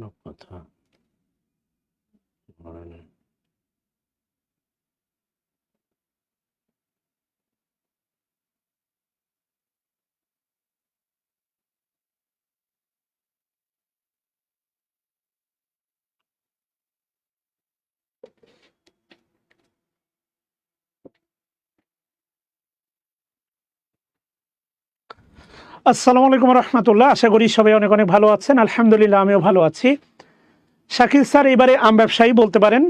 কথা বলেন। আসসালামু আলাইকুম রহমতুল্লাহ। আশা করি সবাই অনেক অনেক ভালো আছেন। আলহামদুলিল্লাহ আমিও ভালো আছি। শাকিল স্যার এবারে আম ব্যবসায়ী বলতে পারেন।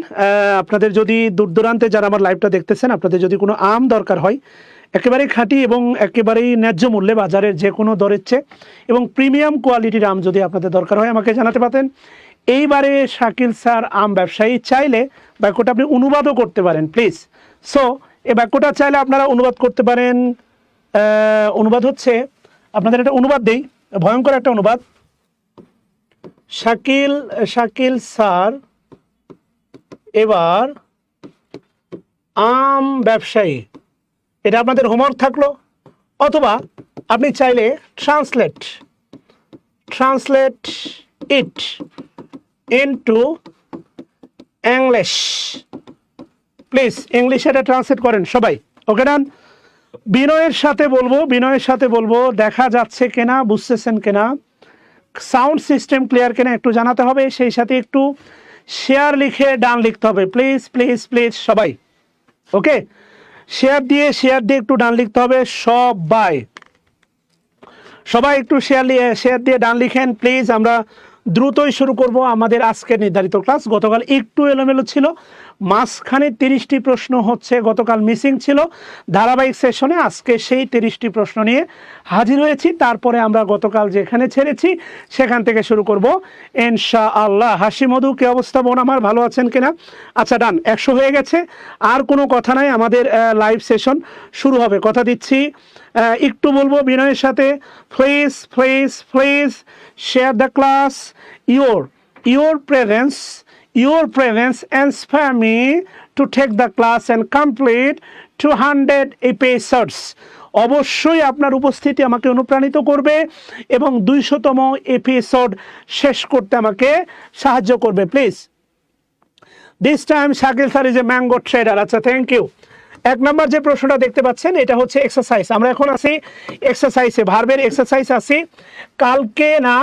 আপনাদের যদি দূর দূরান্তে যারা আমার লাইভটা দেখতেছেন, আপনাদের যদি কোনো আম দরকার হয় একেবারেই খাঁটি এবং একেবারেই ন্যায্য মূল্যে বাজারের যে কোনো দরের চেয়ে এবং প্রিমিয়াম কোয়ালিটির আম যদি আপনাদের দরকার হয় আমাকে জানাতে পারেন। এইবারে শাকিল স্যার আম ব্যবসায়ী চাইলে বাক্যটা আপনি অনুবাদও করতে পারেন প্লিজ। সো এই বাক্যটা চাইলে আপনারা অনুবাদ করতে পারেন। অনুবাদ হচ্ছে, আপনাদের একটা অনুবাদ দেই, ভয়ঙ্কর একটা অনুবাদ। শাকিল স্যার এবার আম ব্যবসায়ী, এটা আপনাদের হোমওয়ার্ক থাকলো। অথবা আপনি চাইলে translate it into English, please ইংলিশে এটা ট্রান্সলেট করেন সবাই। ওকে ডান। বিনয়ের সাথে বলবো দেখা যাচ্ছে কিনা, বুঝতেছেন কিনা, সাউন্ড সিস্টেম ক্লিয়ার কিনা একটু জানাতে হবে। সেই সাথে একটু শেয়ার লিখে ডান লিখতে হবে প্লিজ প্লিজ প্লিজ সবাই। ওকে, শেয়ার দিয়ে একটু ডান লিখতে হবে সবাই একটু শেয়ার দিয়ে ডান লিখেন প্লিজ। আমরা দ্রুতই শুরু করব আমাদের আজকের নির্ধারিত ক্লাস। গতকাল একটু এলোমেলো ছিল, মাঝখানে 30টি প্রশ্ন হচ্ছে গতকাল মিসিং ছিল ধারাবাহিক সেশনে। আজকে সেই 30টি প্রশ্ন নিয়ে হাজির হয়েছি। তারপরে আমরা গতকাল যেখানে ছেড়েছি সেখান থেকে শুরু করব ইনশাআল্লাহ। হাসি মধু, কি অবস্থা বোন আমার, ভালো আছেন কিনা? আচ্ছা ডান, 100 হয়ে গেছে। আর কোনো কথা নাই, আমাদের লাইভ সেশন শুরু হবে, কথা দিচ্ছি। একটু বলবো বিনয়ের সাথে, please please please share the class. your presence inspire me to take the class and complete 200 episodes. অবশ্যই আপনার উপস্থিতি আমাকে অনুপ্রাণিত করবে এবং 200তম এপিসোড শেষ করতে আমাকে সাহায্য করবে please. This time Shakil sir is a mango trader. আচ্ছা, থ্যাংক ইউ। 1 নম্বর যে প্রশ্নটা দেখতে পাচ্ছেন এটা হচ্ছে এক্সারসাইজ। আমরা এখন আছি এক্সারসাইজে, ভার্বের এক্সারসাইজ আছি। কালকে না,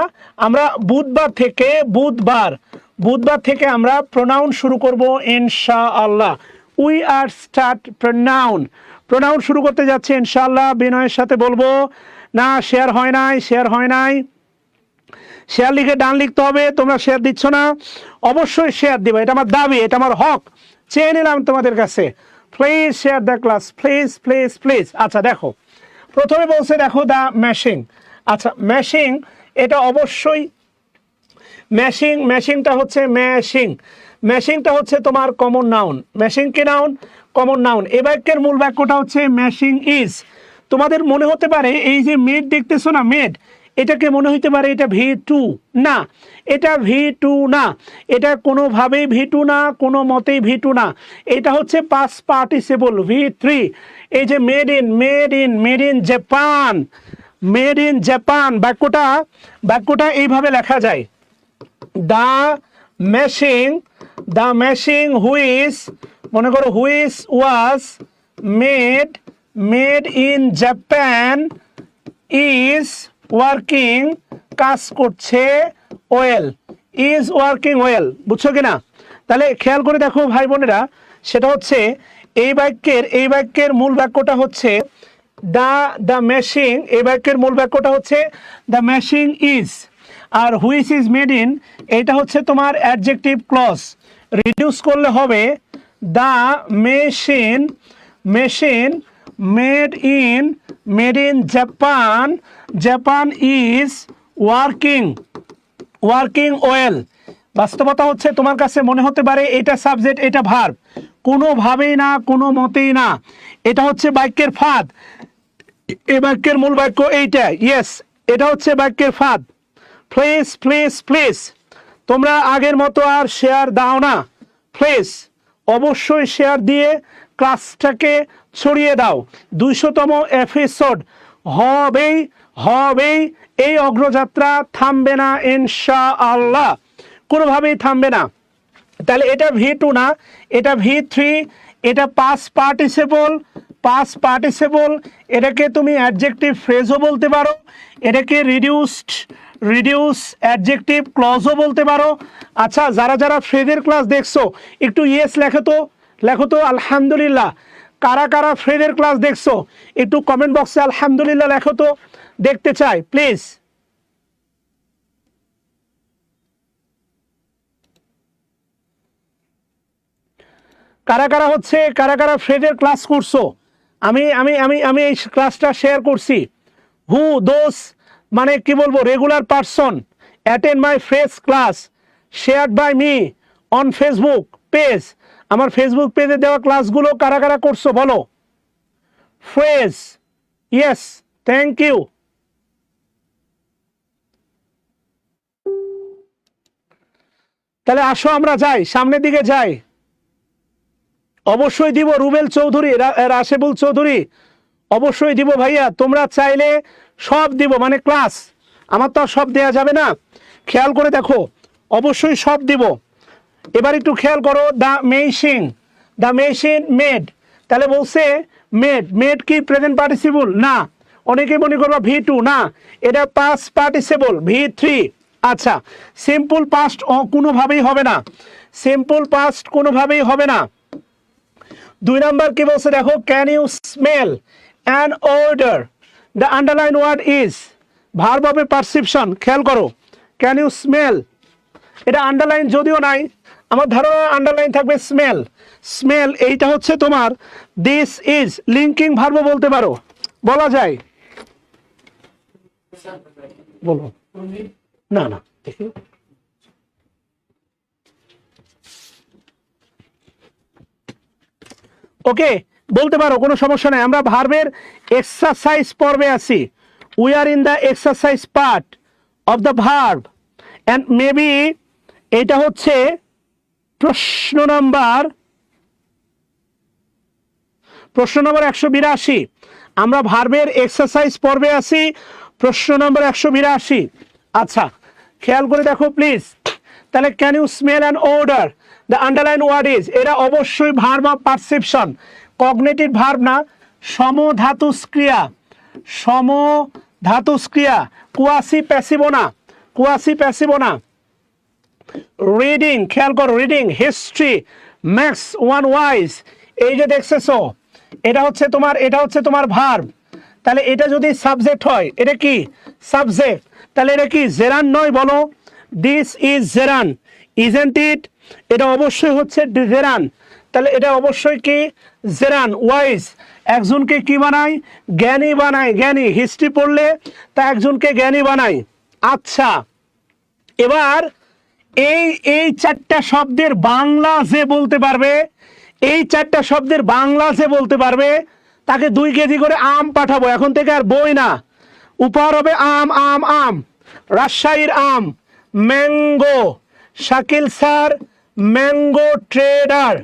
আমরা বুধবার থেকে আমরা প্রোনাউন শুরু করব ইনশাআল্লাহ। উই আর স্টার্ট প্রোনাউন শুরু করতে যাচ্ছে ইনশাআল্লাহ। বিনয়ের সাথে বলবো না, শেয়ার হয় নাই। শেয়ার লিখে ডান লিখতে হবে। তোমরা শেয়ার দিচ্ছ না, অবশ্যই শেয়ার দিবে, এটা আমার দাবি, এটা আমার হক, চেয়ে নিলাম তোমাদের কাছে। Please share the class, please please please. আচ্ছা দেখো, প্রথমে বলছে দেখো দ্য ম্যাশিং। আচ্ছা ম্যাশিং, এটা অবশ্যই ম্যাশিংটা হচ্ছে তোমার কমন নাউন। ম্যাশিং কি নাউন? Common noun. এ বাক্যের মূল বাক্যটা হচ্ছে ম্যাশিং ইজ। তোমাদের মনে হতে পারে এই যে মেড দেখতেছো না, মেড, এটাকে মনে হইতে পারে এটা V2 না, এটা V2 না, এটা কোনোভাবেই V2 না, কোনো মতেই V2 না। এটা হচ্ছে পাস্ট পার্টিসিপল V3। এই যে মেড ইন জাপান বাক্যটা এইভাবে লেখা যায়, দ্য মেশিং হুইচ, মনে করো which was made in Japan is working, কাজ করছে ওয়েল, ইজ ওয়ার্কিং ওয়েল। বুঝছো কিনা? তাহলে খেয়াল করে দেখো ভাই বোনেরা, সেটা হচ্ছে এই বাক্যের মূল বাক্যটা হচ্ছে দ্য মেশিং। এই বাক্যের মূল বাক্যটা হচ্ছে দ্য মেশিং ইজ, আর হুইচ ইজ মেড ইন এটা হচ্ছে তোমার অ্যাডজেক্টিভ ক্লজ। রিডিউস করলে হবে the machine made in Japan is working well. বাস্তবতা হচ্ছে তোমার কাছে মনে হতে পারে এটা সাবজেক্ট, এটা ভার্ব, কোনোভাবেই না, কোনো মতেই না, এটা হচ্ছে বাক্যের ফাঁদ। এই বাক্যের মূল বাক্য এইটা, ইয়েস, এটা হচ্ছে বাক্যের ফাঁদ। প্লিজ প্লিজ প্লিজ তোমরা আগের মতো আর শেয়ার দাও না প্লিজ, অবশ্যই শেয়ার দিয়ে ক্লাসটাকে ছড়িয়ে দাও। 200তম এপিসোড হবেই, এই অগ্রযাত্রা থামবে না ইনশাআল্লাহ। কোনোভাবেই থামবে না। তাহলে এটা V2 না, এটা V3, এটা পাস্ট পার্টিসিপল, এটাকে তুমি অ্যাডজেক্টিভ ফ্রেজও বলতে পারো, এটাকে রিডিউস অ্যাডজেক্টিভ ক্লজও বলতে পারো। আচ্ছা, যারা যারা ফ্রেজের ক্লাস দেখছো একটু ইয়েস লেখো তো আলহামদুলিল্লাহ। কারা কারা ফ্রেজের ক্লাস দেখছো একটু কমেন্ট বক্সে আলহামদুলিল্লাহ লেখো তো, দেখতে চাই প্লিজ। কারা কারা ফ্রেজের ক্লাস করছো? আমি আমি আমি আমি এই ক্লাসটা শেয়ার করছি। হু দোজ মানে কি বলবো, regular person attend my phrase class shared by me on Facebook page. আমার ফেসবুক পেজে দেওয়া ক্লাসগুলো কারা কারা করছো বলো। Phrase, yes, thank you. তাহলে আসো আমরা যাই, সামনের দিকে যাই। অবশ্যই দিব রুবেল চৌধুরী, রাশেবুল চৌধুরী, অবশ্যই দিব ভাইয়া। তোমরা চাইলে সব দিব, মানে ক্লাস আমার তো আর সব দেয়া যাবে না, খেয়াল করে দেখো, অবশ্যই সব দিব। এবার একটু খেয়াল করো, দ্য মেশিন মেড। তাহলে বলছে মেড কি প্রেজেন্ট পার্টিসিপল? না। অনেকে মনে করবা V2, না, এটা পাস্ট পার্টিসিপল V3। আচ্ছা, সিম্পল পাস্ট কোনোভাবেই হবে না, সিম্পল পাস্ট কোনোভাবেই হবে না। 2 নাম্বার কি বলছে দেখো, can you smell an order? The underline word is verb of a perception. খেয়াল করো, ক্যান ইউ স্মেল, এটা আন্ডারলাইন যদিও নাই, আমার ধারণা আন্ডারলাইন থাকবে স্মেল। এইটা হচ্ছে তোমার দিস ইজ লিঙ্কিং ভার্ব বলতে পারো, বলা যায়। বলো না না, দেখি ওকে, বলতে পারো, কোনো সমস্যা নাই। আমরা ভার্বের এক্সারসাইজ পর্বে আছি, we are in the exercise part of the verb and maybe এটা হচ্ছে প্রশ্ন নাম্বার 182। আমরা ভার্বের এক্সারসাইজ পর্বে আছি, প্রশ্ন নম্বর 182। আচ্ছা, খেয়াল করে দেখো প্লিজ। তাহলে can you smell an order? The underline word is, এরা অবশ্যই verb of perception, cognitive verb না, সমধাতুস্ক্রিয়া, কুয়াসি প্যাসিভ না। রিডিং, খেয়াল করো, reading history max one wise. এই যে দেখতেছো, এটা হচ্ছে তোমার ভার্ব। তাহলে এটা যদি সাবজেক্ট হয়, এটা কি সাবজেক্ট, তাহলে এটা কি জেরান নয় বলো? This is gerund, isn't it? এটা অবশ্যই হচ্ছে জেরান, তাহলে এটা অবশ্যই কি জেরান। ওয়াইজ একজনকে কি বানায়? জ্ঞানী বানায়, জ্ঞানী। হিস্ট্রি পড়লে তা একজনকে জ্ঞানী বানায়। আচ্ছা, এবার এই 4টা শব্দের বাংলা যে বলতে পারবে, এই 4টা শব্দের বাংলা যে বলতে পারবে, তাকে 2 কেজি করে আম পাঠাবো, এখন থেকে আর বই না, উপহার হবে আম। রাজশাহীর আম mango, Shakil sir mango trader.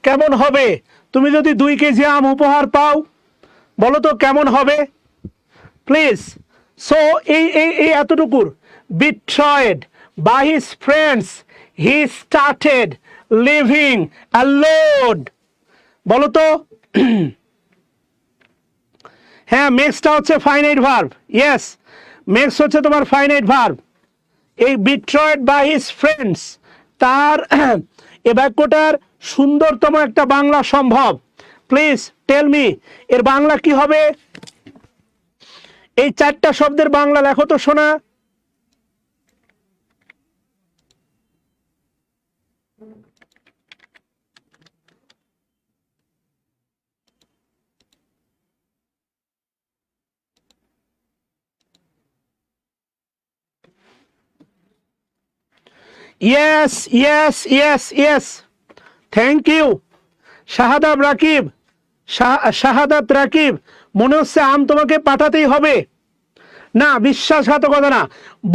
কেমন হবে তুমি যদি 2 কেজি আম উপহার পাও? বলো তো কেমন হবে প্লিজ। সো এই এতটুকুর, বিট্রয়েড by his friends he started living alone। বলো তো হ্যাঁ, মেক্সটা হচ্ছে ফাইনাইট ভার্ব, ইয়েস, মেক্স হচ্ছে তোমার ফাইনাইট ভার্ব। এই বিট্রয়েড বাই হিজ ফ্রেন্ডস, তার এ বাক্যটার সুন্দরতম একটা বাংলা সম্ভব? প্লিজ টেল মি, এর বাংলা কি হবে? এই 4টা শব্দের বাংলা লেখো তো শোনা। ইয়েস, থ্যাংক ইউ শাহাদাত রাকিব। মনে হচ্ছে আম তোমাকে পাঠাতেই হবে। না, বিশ্বাসঘাতকতা না,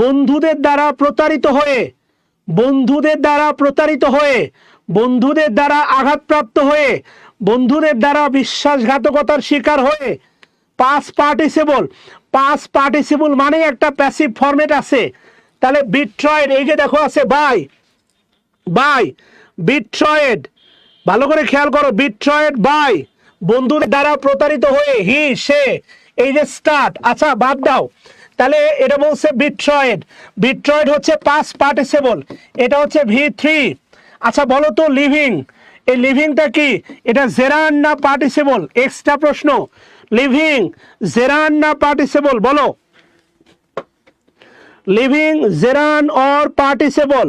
বন্ধুদের দ্বারা প্রতারিত হয়ে, বন্ধুদের দ্বারা আঘাতপ্রাপ্ত হয়ে, বন্ধুদের দ্বারা বিশ্বাসঘাতকতার শিকার হয়ে পাস্ট পার্টিসিপল মানে একটা প্যাসিভ ফরম্যাট আছে। তাহলে বিট্রয়েড, এই যে দেখো আছে বাই, বাই বিট্রয়েড, ভালো করে খেয়াল করো, বিট্রয়েড বাই, বন্ধুদের দ্বারা প্রতারিত হয়ে, হি সে, এই যে স্টার্ট, আচ্ছা বাদ দাও, তাহলে এটা বলছে বিট্রয়েড, বিট্রয়েড হচ্ছে পাস্ট পার্টিসিপল, এটা হচ্ছে V3। আচ্ছা বলো তো লিভিং, এই লিভিংটা কি, এটা জেরান না পার্টিসিপল? এক্সট্রা প্রশ্ন, লিভিং জেরান না পার্টিসিপল বলো, লিভিং জেরান অর পার্টিসিপল?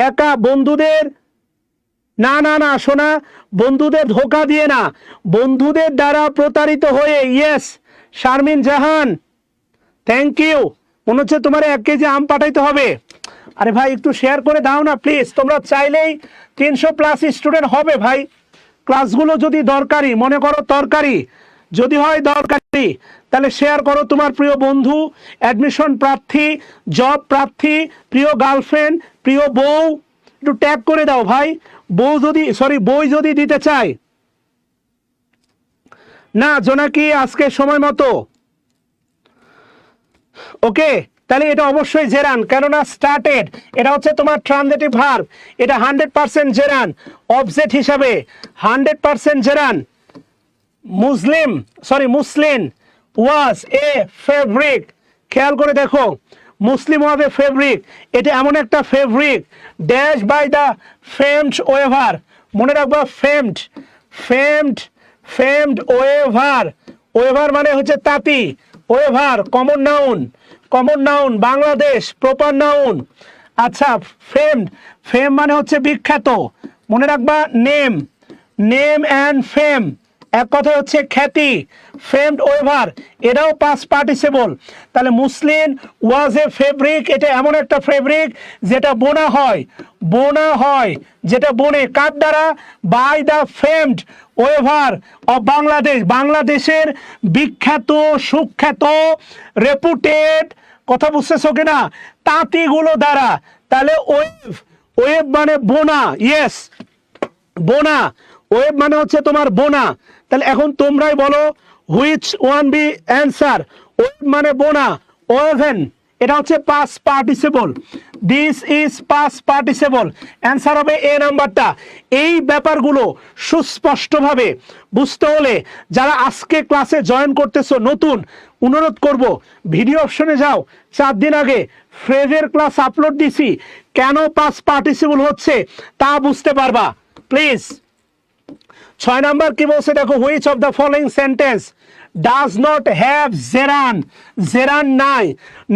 একা বন্ধুদের, না না না শোনা, বন্ধুদের ধোকা দিয়ে না, বন্ধুদের দ্বারা প্রতারিত হয়ে, yes Sharmin Jahan, thank you. মনে হচ্ছে তোমার 1 কেজি আম পাঠাইতে হবে। আরে ভাই একটু শেয়ার করে দাও না প্লিজ, তোমরা চাইলেই 300+ স্টুডেন্ট হবে ভাই। ক্লাসগুলো যদি দরকারি মনে করো, তরকারি যদি হয় দরকারি, তাহলে শেয়ার করো তোমার প্রিয় বন্ধু, অ্যাডমিশন প্রার্থী, জব প্রার্থী, প্রিয় গার্লফ্রেন্ড, প্রিয় বউ, একটু ট্যাগ করে দাও ভাই। বউ যদি বই যদি দিতে চায় না, জোনাকি আজকে সময় মতো, ওকে, তাহলে এটা অবশ্যই জেরান, কেননা স্টার্টেড, এটা হচ্ছে তোমার ট্রানজিটিভ ভার্ব, এটা 100% জেরান, অবজেক্ট হিসাবে 100% জেরান। মুসলিম ওয়াজ এ ফেব্রিক, খেয়াল করে দেখো, মুসলিম ওয়াজ এ ফেব্রিক, এটা এমন একটা fabric dash by the famed weaver, মনে রাখবা famed, famed, famed weaver, weaver মানে হচ্ছে তাঁতি, weaver common noun, common noun, Bangladesh proper noun. আচ্ছা ফেমড, ফেম মানে হচ্ছে বিখ্যাত, মনে রাখবা নেম, নেম অ্যান্ড ফেম এক কথায় হচ্ছে খ্যাতি, ফেমড ওয়েভার এটাও পাস্ট পার্টিসিপল। তাহলে মুসলিম ওয়াজ এ ফেব্রিক, এটা এমন একটা ফেব্রিক যেটা বোনা হয়, বোনা হয়, যেটা বনে কার দ্বারা, by the famed weaver of Bangladesh, বাংলাদেশের বিখ্যাত সুখ্যাত রেপুটেড, কথা বুঝতেছো কিনা, তাঁতিগুলো দ্বারা। তাহলে ওয়েভ, ওয়েভ মানে বোনা, ইয়েস বোনা, ওয়েব মানে হচ্ছে তোমার বোনা। তাহলে এখন তোমরাই বলো which one be answer, web মানে বোনা, ওভেন এটা হচ্ছে past participle, this is past participle, answer হবে এ নাম্বারটা। এই ব্যাপারগুলো সুস্পষ্টভাবে বুঝতে হলে যারা আজকে ক্লাসে জয়েন করতেছো নতুন, অনুরোধ করব ভিডিও অপশনে যাও, 4 দিন আগে ফ্রেজের ক্লাস আপলোড দিছি, কেন পাস্ট পার্টিসিপল হচ্ছে তা বুঝতে পারবা প্লিজ। 6 নাম্বার কি বলছে দেখো, which of the following sentence does not have gerund, gerund নাই,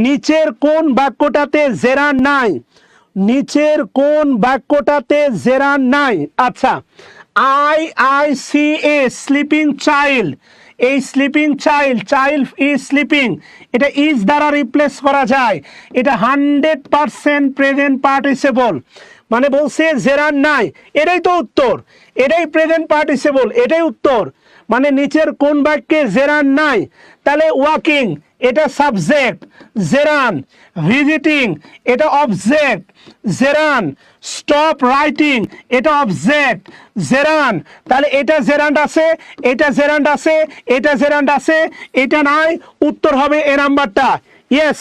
নিচের কোন বাক্যটাতে জেরান নাই, নিচের কোন বাক্যটাতে জেরান নাই? আচ্ছা I see a sleeping child, এই sleeping child, child is sleeping, এটা ইজ দ্বারা রিপ্লেস করা যায়, এটা 100% প্রেজেন্ট পার্টিসিপল, মানে বলছে জেরান নাই, এটাই তো উত্তর, এটাই প্রেজেন্ট পার্টিসিপল, এটাই উত্তর, মানে নিচের কোন বাক্যে জেরান নাই? তাহলে ওয়াকিং এটা সাবজেক্ট, জেরান, ভিজিটিং এটা অবজেক্ট, জেরান, স্টপ রাইটিং এটা অবজেক্ট, জেরান, তাহলে এটা জেরান্ড আছে, এটা জেরান্ড আছে, এটা জেরান্ড আছে, এটা নাই, উত্তর হবে এ নাম্বারটা, ইয়েস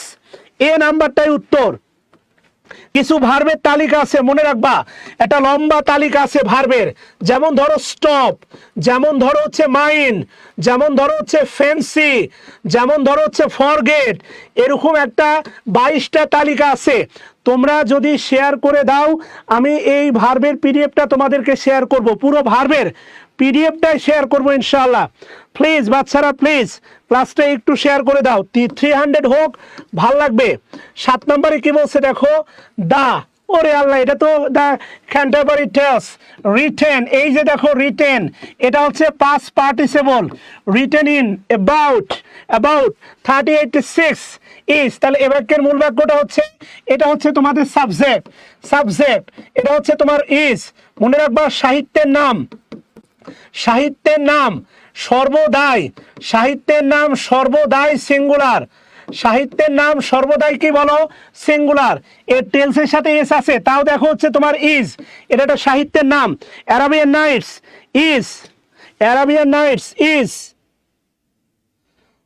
এ নাম্বারটাই উত্তর। কিছু ভার্বের তালিকা আছে মনে রাখবা, একটা লম্বা তালিকা আছে ভার্বের, যেমন ধরো স্টপ, যেমন ধরো হচ্ছে মাইন্ড, যেমন ধরো হচ্ছে ফ্যান্সি, যেমন ধরো হচ্ছে ফরগেট, এরকম একটা 22টা তালিকা আছে। তোমরা যদি শেয়ার করে দাও, আমি এই ভার্বের পিডিএফটা তোমাদেরকে শেয়ার করব, পুরো ভার্বের পিডিএফটাই শেয়ার করবো ইনশাআল্লাহ। প্লিজ বাচ্চারা প্লিজ ক্লাসটা একটু শেয়ার করে দাও, 300 হোক, ভাল লাগবে। 7 নম্বরে কি বলছে দেখো, দা, ওরে আল্লাহ এটা তো দা ক্যান্টারবারি টেলস, রিটেন, এই যে দেখো রিটেন এটা হচ্ছে past participle, written in about, about 3086 is, তাহলে এ বাক্যের মূল বাক্যটা হচ্ছে, এটা হচ্ছে তোমাদের সাবজেক্ট, সাবজেক্ট এটা হচ্ছে তোমার ইজ, মনে রাখবা সাহিত্যের নাম, সাহিত্যের নাম সর্বদাই, সাহিত্যের নাম সর্বদাই সিঙ্গুলার, সাহিত্যের নাম সর্বদাই কি বলো সিঙ্গুলার, এর টেলসের সাথে এস আছে, তাও দেখো হচ্ছে তোমার ইজ, এটা একটা সাহিত্যের নাম। Arabian Nights is, Arabian Nights is,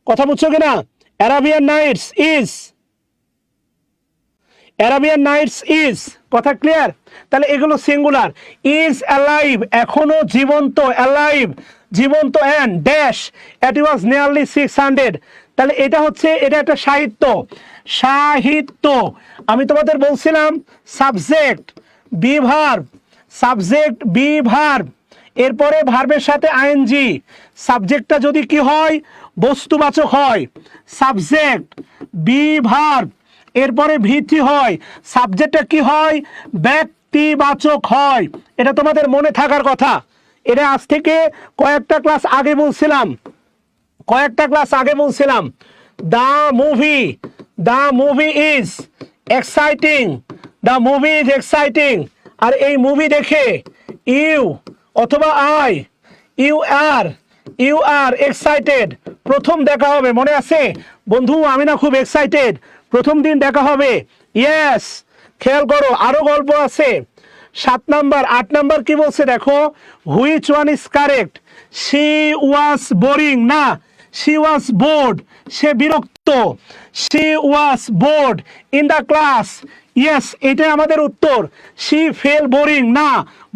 কথা বুঝছো কিনা, Arabian Nights is, Arabian Nights is, কথা ক্লিয়ার? তাহলে এগুলো সিঙ্গুলার। ইজ অ্যালাইভ, এখনো জীবন্ত, অ্যালাইভ জীবন্ত, and dash it was nearly 600। তাহলে এটা হচ্ছে, এটা একটা সাহিত্য, সাহিত্য। আমি তোমাদের বলছিলাম subject be verb, subject be verb, এরপরে ভার্বের সাথে আইএনজি। সাবজেক্টটা যদি কি হয়, বস্তুবাচক হয়, সাবজেক্ট বি ভার্ব, এরপরে ভিথি হয়, সাবজেক্টটা কি হয়, ব্যক্তিবাচক হয়। এটা তোমাদের মনে থাকার কথা। এটা আজ থেকে কয়েকটা ক্লাস আগে বলছিলাম, the movie is exciting, the movie is exciting. আর এই মুভি দেখে ইউ অথবা ইউ আর এক্সাইটেড। প্রথম দেখা হবে, মনে আছে বন্ধু? আমি না খুব এক্সাইটেড, প্রথম দিন দেখা হবে। ইয়েস, খেয়াল করো, আরো গল্প আছে। 7 নাম্বার, 8 নাম্বার কি বলছে দেখো, which one is correct? She was boring, না শি ওয়াজ বোর্ড, সে বিরক্ত। She was bored in the class, yes, এটাই আমাদের উত্তর। শি ফেল বোরিং, না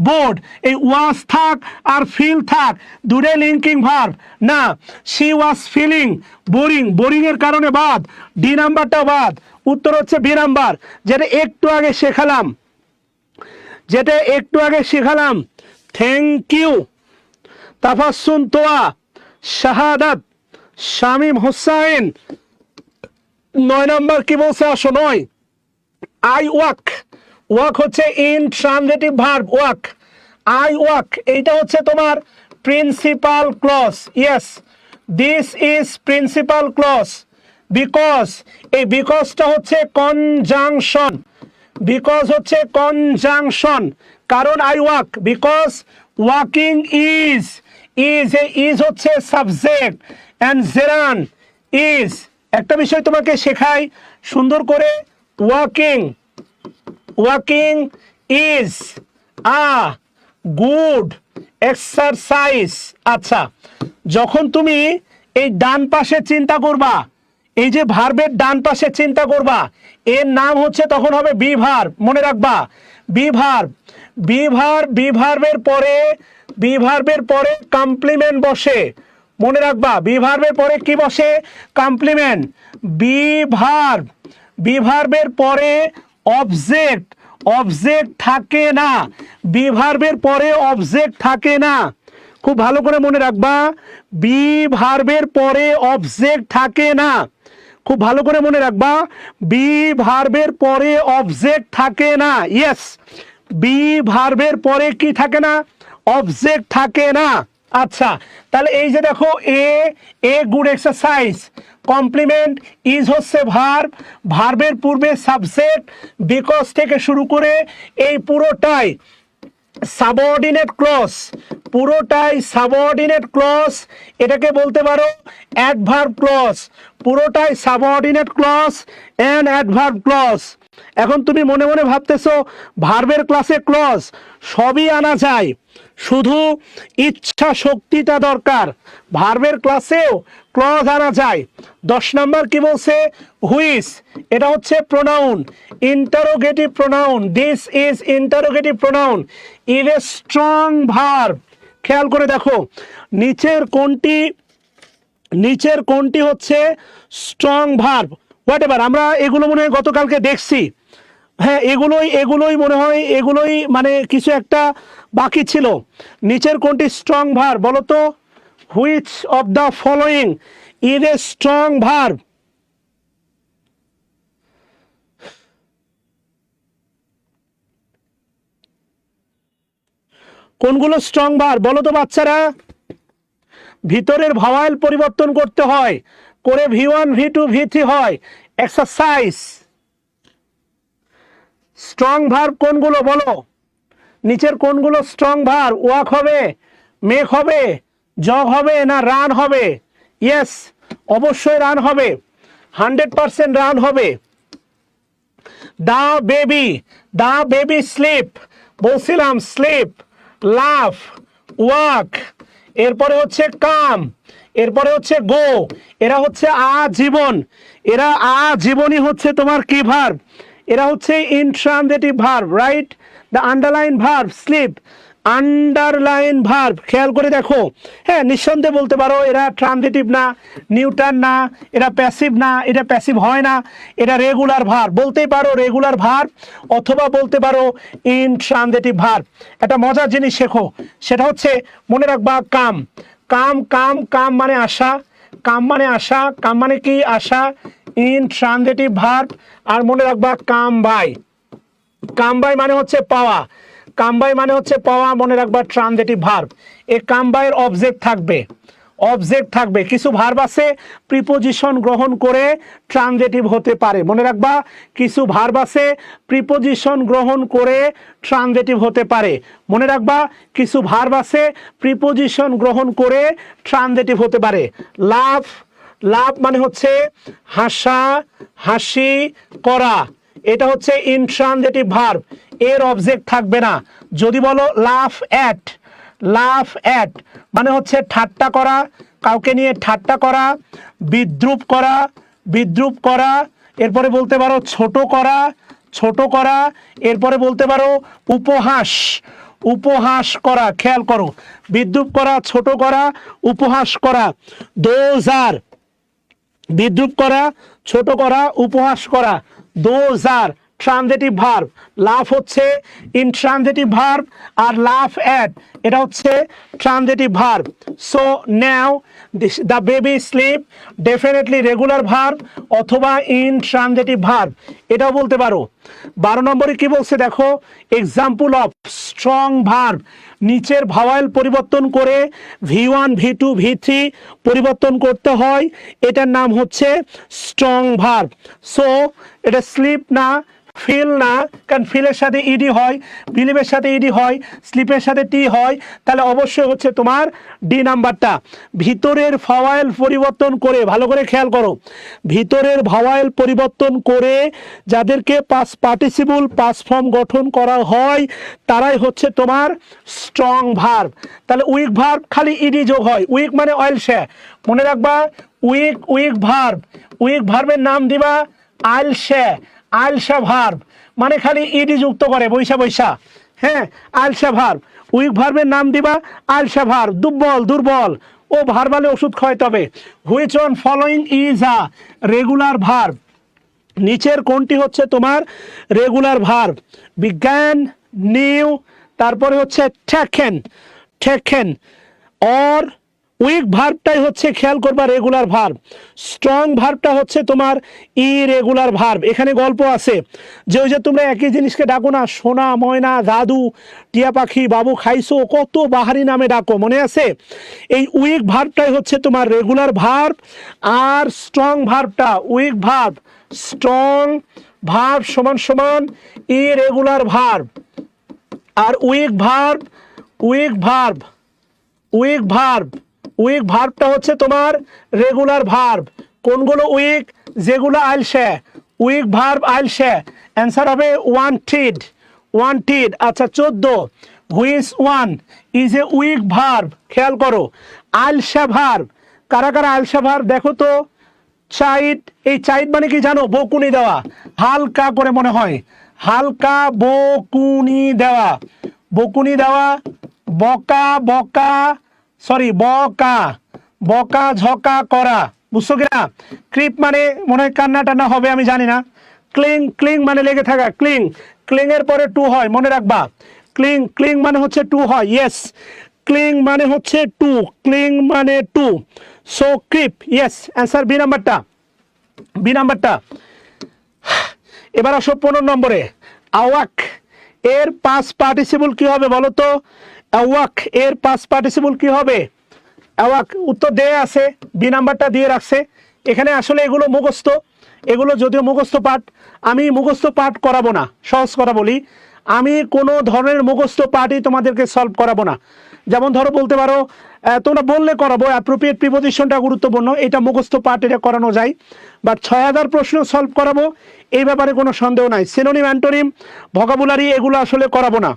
বোর্ড। এই ওয়াজ থাক আর ফিল থাক, দুটোই লিঙ্কিং ভার্ব, না she was feeling boring, boring এর কারণে বাদ, ডি নাম্বারটা বাদ। উত্তর হচ্ছে বি নাম্বার, যেটা একটু আগে শেখালাম, thank you, তাফাসসুন Toya, Shahadat, Shamim Hossain. 9 number কি বলছে, আসো 9, আই ওয়াক, ওয়াক হচ্ছে intransitive verb, walk, I walk, এইটা হচ্ছে তোমার principal clause. Yes, this is principal clause, because, এই বিকজটা হচ্ছে কনজাংশন, বিকজ হচ্ছে কনজাংশন। কারণ I walk, because walking is, is হচ্ছে সাবজেক্ট, অ্যান্ড জেরান ইজ। একটা বিষয় তোমাকে শেখাই সুন্দর করে, walking is a good exercise. আচ্ছা, যখন তুমি এই ডান পাশে চিন্তা করবা, এই যে ভার্বের ডান পাশে চিন্তা করবা, এর নাম হচ্ছে তখন হবে বি ভার্ব, মনে রাখবা, বি ভার্ব। বি ভার্বের পরে কমপ্লিমেন্ট বসে, মনে রাখবা, বি ভার্বের পরে কি বসে, কমপ্লিমেন্ট। বি ভার্বের পরে অবজেক্ট থাকে না, বি ভার্বের পরে অবজেক্ট থাকে না, খুব ভালো করে মনে রাখবা, বি ভার্বের পরে অবজেক্ট থাকে না, খুব ভালো করে মনে রাখবা, বি ভার্বের পরে অবজেক্ট থাকে না। ইয়েস, বি ভার্বের পরে কি থাকে না, অবজেক্ট থাকে না। আচ্ছা, তাহলে এই যে দেখো, a good exercise, complement, is হচ্ছে ভার্ব, ভার্বের পূর্বে সাবজেক্ট, বিকজ থেকে শুরু করে এই পুরোটাই সাবঅর্ডিনেট ক্লজ, পুরোটাই সাবঅর্ডিনেট ক্লজ, এটাকে বলতে পারো অ্যাডভার্ব ক্লজ, পুরোটাই subordinate clause and adverb clause. এখন তুমি মনে মনে ভাবতেছো ভার্বের ক্লাসে ক্লজ সবই আনা যায়, শুধু ইচ্ছা শক্তিটা দরকার। ভার্বের ক্লাসেও ক্লজ আনা যায়। 10 নাম্বার কি বলছে, হুইচ, এটা হচ্ছে pronoun, interrogative pronoun, this is interrogative pronoun, is a strong verb. খেয়াল করে দেখো, নিচের কোনটি হচ্ছে স্ট্রং ভার্ব, হোয়াট এভার। আমরা এগুলো মনে হয় গতকালকে দেখছি, হ্যাঁ এগুলোই মনে হয়, এগুলোই মানে কিছু একটা বাকি ছিল। নিচের কোনটি স্ট্রং ভার্ব বলো তো, which of the following is a strong verb? কোনগুলো স্ট্রং ভার্ব বলো তো বাচ্চারা? ভিতরের ভাওয়াল পরিবর্তন করতে হয়, করে V1 V2 V3 হয়, এক্সারসাইজ। স্ট্রং ভার্ব কোনগুলো বলো, নিচের কোনগুলো স্ট্রং ভার্ব? ওয়াক হবে, মেক হবে, জগ হবে, না রান হবে? ইয়েস, অবশ্যই রান হবে, 100% রান হবে। দা বেবি স্লিপ, বলছিলাম স্লিপ, লাফ, ওয়াক, এরপরে হচ্ছে কাম, এরপরে হচ্ছে গো, এরা হচ্ছে আজীবন, এরা আজীবনই হচ্ছে তোমার কি ভার্ব? এরা হচ্ছে intransitive verb, right? The underline verb sleep, underline verb, খেয়াল করে দেখো। হ্যাঁ, নিঃসন্দেহে বলতে পারো এরা ট্রানজিটিভ না, নিউট্রাল না, এরা প্যাসিভ না, এটা প্যাসিভ হয় না, এটা রেগুলার ভার্ব, বলতেই পারো রেগুলার ভার্ব, অথবা বলতে পারো ইনট্রানজিটিভ ভার্ব। একটা মজার জিনিস শেখো, সেটা হচ্ছে মনে রাখবা কাম, কাম কাম কাম মানে আশা, কাম মানে আশা, কাম মানে কি আশা, ইনট্রানজিটিভ ভার্ব। আর মনে রাখবা কাম বাই, কাম বাই মানে হচ্ছে পাওয়া, কাম বাই মানে হচ্ছে পাওয়া, মনে রাখবা ট্রানজিটিভ ভার্ব। এই কাম বাইয়ের অবজেক্ট থাকবে, অবজেক্ট থাকবে, কিছু ভার্ব আছে প্রিপোজিশন গ্রহণ করে ট্রানজিটিভ হতে পারে, মনে রাখবা কিছু ভার্ব আছে প্রিপোজিশন গ্রহণ করে ট্রানজিটিভ হতে পারে, মনে রাখবা কিছু ভার্ব আছে প্রিপোজিশন গ্রহণ করে ট্রানজিটিভ হতে পারে। লাভ, লাভ মানে হচ্ছে হাসা, হাসি করা, এটা হচ্ছে ইনট্রানজিটিভ ভার্ব, এর অবজেক্ট থাকবে না। যদি বলো লাফ অ্যাট, লাফ অ্যাট মানে হচ্ছে ঠাট্টা করা, কাউকে নিয়ে ঠাট্টা করা, বিদ্রুপ করা, বিদ্রুপ করা, এরপরে বলতে পারো ছোট করা, ছোট করা, এরপরে বলতে পারো উপহাস, উপহাস করা, খেয়াল করো, বিদ্রুপ করা, ছোট করা, উপহাস করা, দোজ আর, বিদ্রুপ করা, ছোট করা, উপহাস করা, দোজ আর ট্রানজিটিভ ভার্ব। লাফ হচ্ছে ইনট্রানজিটিভ ভার্ব, আর লাফ অ্যাট এটা হচ্ছে transitive verb. So now the baby slip, definitely regular verb অথবা ইনট্রানজিটিভ ভার্ব, এটাও বলতে পারো। 12 নম্বরে কি বলছে দেখো, এক্সাম্পল অফ স্ট্রং ভার্ব, নিচের ভাওয়াল পরিবর্তন করে V1 V2 V3 পরিবর্তন করতে হয়, এটার নাম হচ্ছে স্ট্রং ভার্ব। সো এটা স্লিপ না, ফিল না, কারণ ফিলের সাথে ইডি হয়, বিলিভের সাথে ইডি হয়, স্লিপের সাথে টি হয়, তাহলে অবশ্যই হচ্ছে তোমার ডি নাম্বারটা। ভিতরের ভাওয়াল পরিবর্তন করে, ভালো করে খেয়াল করো, ভিতরের ভাওয়াল পরিবর্তন করে যাদেরকে পাস্ট পার্টিসিপল পাস্ট ফর্ম গঠন করা হয় তারাই হচ্ছে তোমার স্ট্রং ভার্ব। তাহলে উইক ভার্ব খালি ইডি যোগ হয়, উইক মানে অয়েল শে, মনে রাখবা উইক, উইক ভার্ব, উইক ভার্বের নাম দিবা আইল শে, আইলসা ভার্ব মানে খালি ইডি যুক্ত করে বৈশা বৈশা, হ্যাঁ আইলসা ভার্ব। উইক ভার্বের নাম দিবা আইলসা ভার্ব, দুর্বল, দুর্বল, ও ভার্বালে ওষুধ খাওয়াইতে হবে। Which one following is a regular verb, নিচের কোনটি হচ্ছে তোমার রেগুলার ভার্ব, বিজ্ঞান, নিউ, তারপরে হচ্ছে টেকেন, টেকেন, অর উইক ভার্বটাই হচ্ছে খেয়াল করবা রেগুলার ভার্ব, স্ট্রং ভার্বটা হচ্ছে তোমার ইরেগুলার ভার্ব। এখানে গল্প আছে যে ওই যে তোমরা একই জিনিসকে ডাকো না, সোনা, ময়না, দাদু, টিয়া পাখি, বাবু খাইছো, কত বাহারি নামে ডাকো, মনে আছে? এই উইক ভার্বটাই হচ্ছে তোমার রেগুলার ভার্ব, আর স্ট্রং ভার্বটা উইক ভার্ব, স্ট্রং ভার্ব সমান সমান ইরেগুলার ভার্ব। আর weak verb, weak verb, weak verb, weak ভার্বটা হচ্ছে তোমার রেগুলার ভার্ব। কোনগুলো উইক? যেগুলো আইলসে, উইক ভার্ব আইলসে। অ্যান্সার হবে ওয়ান্টেড, ওয়ান্টেড। আচ্ছা 14, which one is a weak verb, খেয়াল করো আইলসা ভার্ব, কারা কারা আইলসা ভার্ব দেখো তো। চাইট, এই চাইট মানে কি জানো? বকুনি দেওয়া, হালকা করে মনে হয়, হালকা বকুনি দেওয়া, বকুনি দেওয়া, বকা, বকা, সরি বকা, বকা ঝকা করা, বুঝছো কিনা? ক্রিপ মানে মনে হয় কান্না টান্না হবে, আমি জানি না। ক্লিং, ক্লিং মানে লেগে থাকা, ক্লিং, ক্লিং এর পরে টু হয়, মনে রাখবা। ক্লিং, ক্লিং মানে হচ্ছে টু হয়, ইয়েস, ক্লিং মানে হচ্ছে টু, ক্লিং মানে to. So creep, yes, answer B নাম্বারটা, বি নাম্বারটা। এবার আসো 15 নম্বরে, আওয়াক এর পাস্ট পার্টিসিপল কি হবে বলো তো? অ্যাওয়াক এর পাস্ট পার্টিসিপল কি হবে? অ্যাওয়াক, উত্তর দেয়া আছে, বি নাম্বারটা দিয়ে রাখছে। এখানে আসলে এগুলো মুখস্থ, এগুলো যদিও মুখস্থ পাঠ, আমি মুখস্থ পাঠ করাবো না, সহজ করা বলি, আমি কোনো ধরনের মুখস্থ পাঠই তোমাদেরকে সলভ করাবো না। যেমন ধরো বলতে পারো তোমরা বললে করাবো, অ্যাপ্রোপ্রিয়েট প্রিপোজিশনটা গুরুত্বপূর্ণ, এটা মুখস্থ পাঠ, এটা করানো যায়, বাট 6000 প্রশ্ন সলভ করাবো এই ব্যাপারে কোনো সন্দেহ নাই। সিনোনিম, অ্যান্টোনিম, ভোকাবুলারি এগুলো আসলে করাবো না,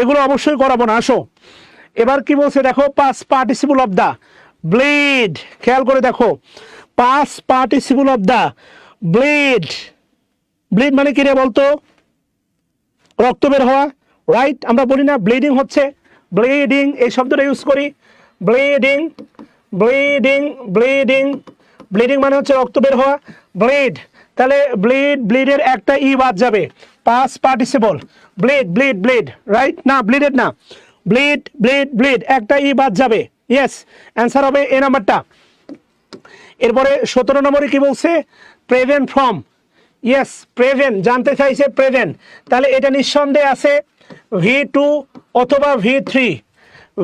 এগুলো অবশ্যই করাবো না। আসো এবার কি বলছে দেখো, past participle of the bleed, খেয়াল করে দেখো, past participle of the bleed, bleed মানে কি রে বলতো? রক্ত বের হওয়া, রাইট? আমরা বলি না ব্লিডিং হচ্ছে, ব্লিডিং এই শব্দটা ইউজ করি, ব্লিডিং ব্লিডিং ব্লিডিং। ব্লিডিং মানে হচ্ছে রক্ত বের হওয়া, ব্লিড। তাহলে ব্লিড, ব্লিডের একটা ই বাদ যাবে, past participle, bleed bleed bleed, right? না ব্লিডেড না, ব্লিড ব্লিড ব্লিড, একটা ই বাদ যাবে। ইয়েস, অ্যান্সার হবে এ নাম্বারটা। এরপরে 17 নম্বরে কি বলছে? Present form. ইয়েস, প্রেজেন্ট জানতে চাইছে, প্রেজেন্ট। তাহলে এটা নিঃসন্দেহে আছে V2 অথবা V3,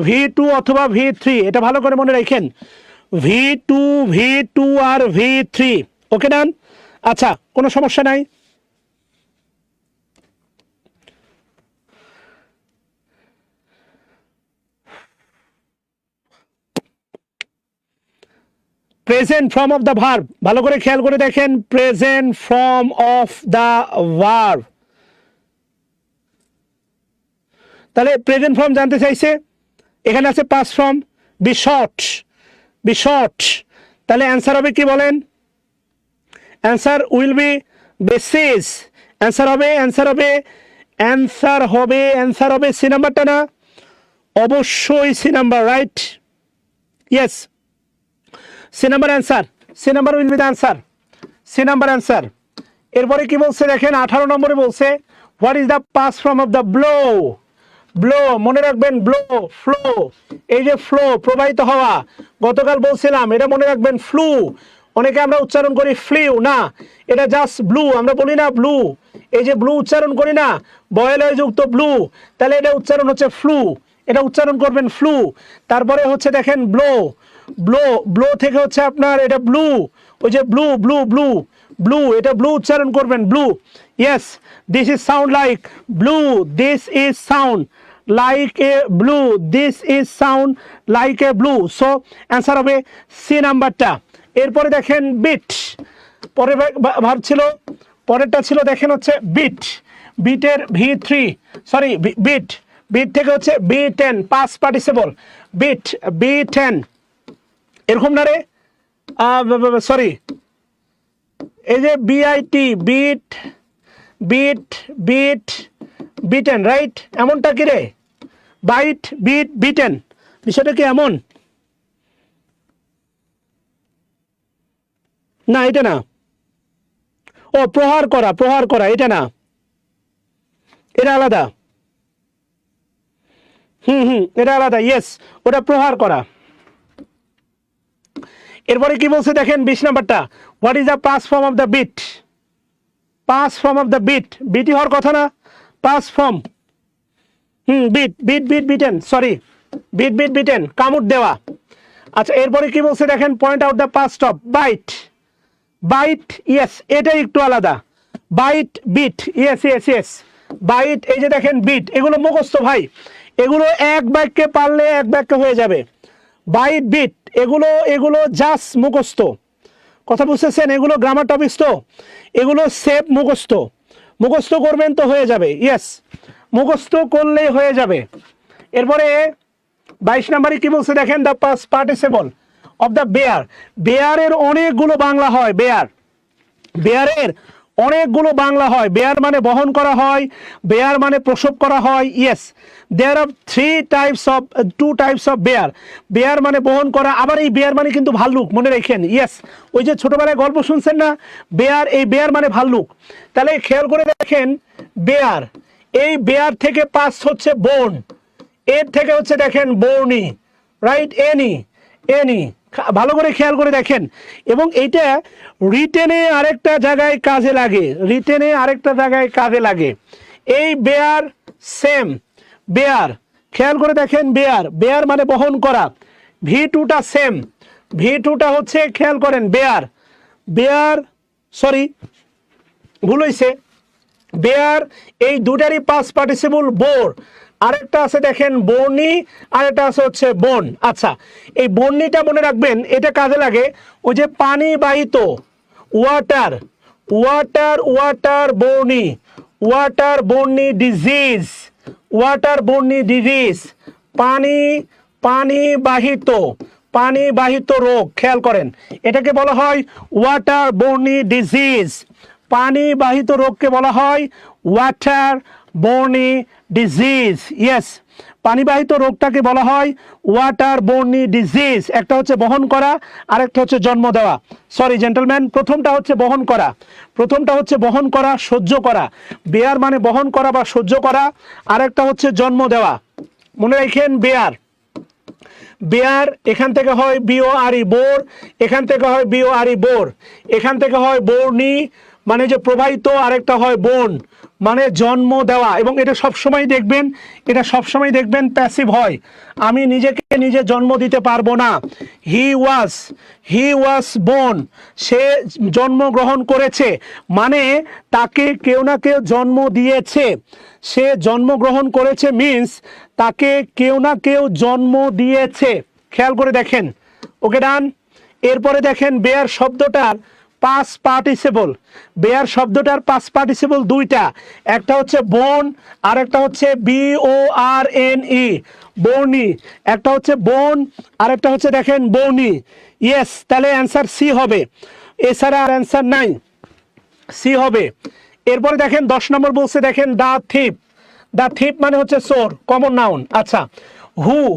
V2 অথবা V3, এটা ভালো করে মনে রাখেন, V2 V2 আর V3। ওকে ডান? আচ্ছা, কোনো সমস্যা নাই। Present form of the verb, ভালো করে খেয়াল করে দেখেন, present form of the verb. তাহলে প্রেজেন্ট ফর্ম জানতে চাইছে, এখানে আছে past form, besought, besought. তাহলে অ্যান্সার হবে কি বলেন? Answer will be beseech. Answer হবে, অ্যান্সার হবে, অ্যান্সার হবে, অ্যান্সার হবে সি নাম্বারটা না? অবশ্যই C number, right? Yes, C number answer, C number will be the answer, C number answer. এরপরে কি বলছে দেখেন, 18 নম্বরে বলছে what is the past form of the blow? Blow মনে রাখবেন, ব্লো, ফ্লো, এই যে ফ্লো প্রবাহিত হওয়া, গতকাল বলছিলাম এটা মনে রাখবেন, ফ্লু। অনেকে আমরা উচ্চারণ করি ফ্লিউ, না, এটা জাস্ট ব্লু, আমরা বলি না ব্লু, এই যে ব্লু উচ্চারণ করি না, বয়লয় যুক্ত ব্লু, তাহলে এটা উচ্চারণ হচ্ছে ফ্লু, এটা উচ্চারণ করবেন ফ্লু। তারপরে হচ্ছে দেখেন ব্লো, ব্লো, ব্লো থেকে হচ্ছে আপনার এটা ব্লু, ওই যে ব্লু ব্লু ব্লু ব্লু, এটা ব্লু উচ্চারণ করবেন, blue. Yes, this is sound like blue, this is sound like a blue, this is sound like a blue. So answer হবে সি নাম্বারটা। এরপরে দেখেন বিট, পরের ভার্ব ছিল, পরেরটা ছিল দেখেন হচ্ছে বিট, বিটের V3, সরি বিট, বিট থেকে হচ্ছে B10, past participle, bit, B10, এরকম না রে? সরি, এই যে BIT, bit, bit, bit, bitten, right? এমনটা কি রে? বাইট, বিট, বিটেন, বিষয়টা কি এমন? না, এটা না। ও প্রহার করা, প্রহার করা, এটা না, এটা আলাদা। এটা আলাদা। ইয়েস, ওটা প্রহার করা। এরপরে কি বলছে দেখেন 20 নাম্বারটা, what is the past form of the bit? Past form of the bit, বিটি হওয়ার কথা না, past form. Bit, bit, bit, bitten, sorry, bit, bit, bitten, কামড় দেওয়া। আচ্ছা, এরপরে কি বলছে দেখেন, point out the past of bite, bite. Yes, এটা একটু আলাদা, bite, bit, yes yes yes, bite, এই যে দেখেন বিট, এগুলো মুখস্থ ভাই, এগুলো এক বাক্যে পারলে এক বাক্য হয়ে যাবে। বাইট, বিট, এগুলো এগুলো জাস্ট মুখস্থ, কথা বুঝতেছেন? এগুলো গ্রামার টপিকস তো, এগুলো সেফ মুখস্থ, মুখস্থ করবেন তো হয়ে যাবে। ইয়েস, মুখস্থ করলেই হয়ে যাবে। এরপরে 22 নম্বরে কি বলছে দেখেন, the past participle of the bear. বেয়ারের অনেকগুলো বাংলা হয়, বেয়ার, বেয়ারের অনেকগুলো বাংলা হয়। বেয়ার মানে বহন করা হয়, বেয়ার মানে প্রসব করা হয়। Yes, there are two types of bear. Bear মানে বহন করা, আবার এই বেয়ার মানে কিন্তু ভাল্লুক, মনে রাখেন। ইয়েস, ওই যে ছোটবেলায় গল্প শুনছেন না, বেয়ার, এই বেয়ার মানে ভাল্লুক। তাহলে খেয়াল করে দেখেন, বেয়ার, এই বেয়ার থেকে পাস হচ্ছে বোন, এর থেকে হচ্ছে দেখেন বর্ণি, রাইট? এনি, এনি, ভালো করে খেয়াল করে দেখেন। এবং এইটা রিটেনে আরেকটা জায়গায় কাজে লাগে, রিটেনে আরেকটা জায়গায় কাজে লাগে। এই বেয়ার, সেম বেয়ার, খেয়াল করে দেখেন, বেয়ার, বেয়ার মানে বহন করা। V2টা সেম, V2টা হচ্ছে খেয়াল করেন বেয়ার, বেয়ার, সরি ভুল হয়েছে, বেয়ার, এই দুটারই পাস্ট পার্টিসিপল বোর। আরেকটা আছে দেখেন বর্ণি, আরেকটা আছে হচ্ছে বন। আচ্ছা, এই বর্ণিটা মনে রাখবেন, এটা কাজে লাগে ওই যে পানি বাহিত, water, water, water borne, water borne disease, water borne disease, পানি, পানি বাহিত, পানি বাহিত রোগ। খেয়াল করেন, এটাকে বলা হয় ওয়াটার বর্ণি ডিজিজ, পানি বাহিত রোগকে বলা হয় ওয়াটার বোর্নি ডিজিজ। ইয়েস, পানিবাহিত রোগটাকে বলা হয় ওয়াটার বোর্নি ডিজিজ। একটা হচ্ছে বহন করা, আরেকটা হচ্ছে জন্ম দেওয়া। সরি জেন্টলম্যান, প্রথমটা হচ্ছে বহন করা, প্রথমটা হচ্ছে বহন করা, সহ্য করা। বেয়ার মানে বহন করা বা সহ্য করা, আরেকটা হচ্ছে জন্ম দেওয়া। মনে রাখেন বেয়ার, বেয়ার এখান থেকে হয় বিওআরই বোর, এখান থেকে হয় বিওআরই বোর, এখান থেকে হয় বোর্নি মানে যে প্রবাহিত, আরেকটা হয় বোন মানে জন্ম দেওয়া। এবং এটা সবসময় দেখবেন, এটা সবসময় দেখবেন প্যাসিভ হয়। আমি নিজেকে নিজে জন্ম দিতে পারবো না। হি ওয়াজ বোর্ন, সে জন্মগ্রহণ করেছে, মানে তাকে কেউ না কেউ জন্ম দিয়েছে। সে জন্মগ্রহণ করেছে মিন্স তাকে কেউ না কেউ জন্ম দিয়েছে। খেয়াল করে দেখেন। ওকে ডান। এরপরে দেখেন বেয়ার শব্দটার পাস্ট পার্টিসিপল, বেয়ার শব্দটার পাস্ট পার্টিসিপল দুইটা, একটা হচ্ছে বোন আর একটা হচ্ছে BORNE বর্নি, একটা হচ্ছে বোন আর একটা হচ্ছে দেখেন বর্নি। ইয়েস, তাহলে অ্যান্সার সি হবে, এছাড়া আর অ্যান্সার নাই, সি হবে। এরপরে দেখেন 10 নম্বর বলছে দেখেন দা থিপ, দা থিপ মানে হচ্ছে চোর, কমন নাউন। আচ্ছা,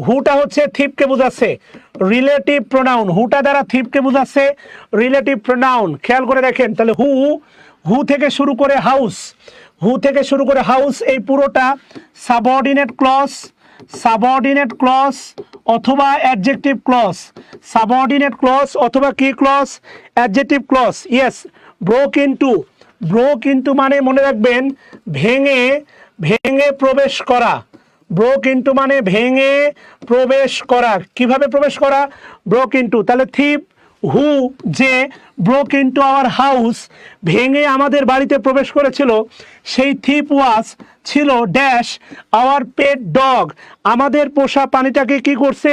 হুটা হচ্ছে থিপকে বোঝাচ্ছে, রিলেটিভ প্রোনাউন। হুটা দ্বারা থিপকে বোঝাচ্ছে রিলেটিভ প্রোনাউন। খেয়াল করে দেখেন, তাহলে হু থেকে শুরু করে হাউস, হু থেকে শুরু করে হাউস, এই পুরোটা সাবঅর্ডিনেট ক্লজ, সাবঅর্ডিনেট ক্লজ অথবা অ্যাডজেক্টিভ ক্লজ, সাবঅর্ডিনেট ক্লজ অথবা কি clause, adjective clause. Yes, broke into মানে মনে রাখবেন ভেঙে, ভেঙে প্রবেশ করা। ব্রোক ইনটু মানে ভেঙে প্রবেশ করা। কিভাবে প্রবেশ করা? Broke into. তাহলে থিপ হু যে ব্রোক ইনটু আওয়ার হাউস, ভেঙে আমাদের বাড়িতে প্রবেশ করেছিল, সেই থিপ ওয়াজ ছিল ড্যাশ আওয়ার পেট ডগ, আমাদের পোষা প্রাণীটাকে কি করছে?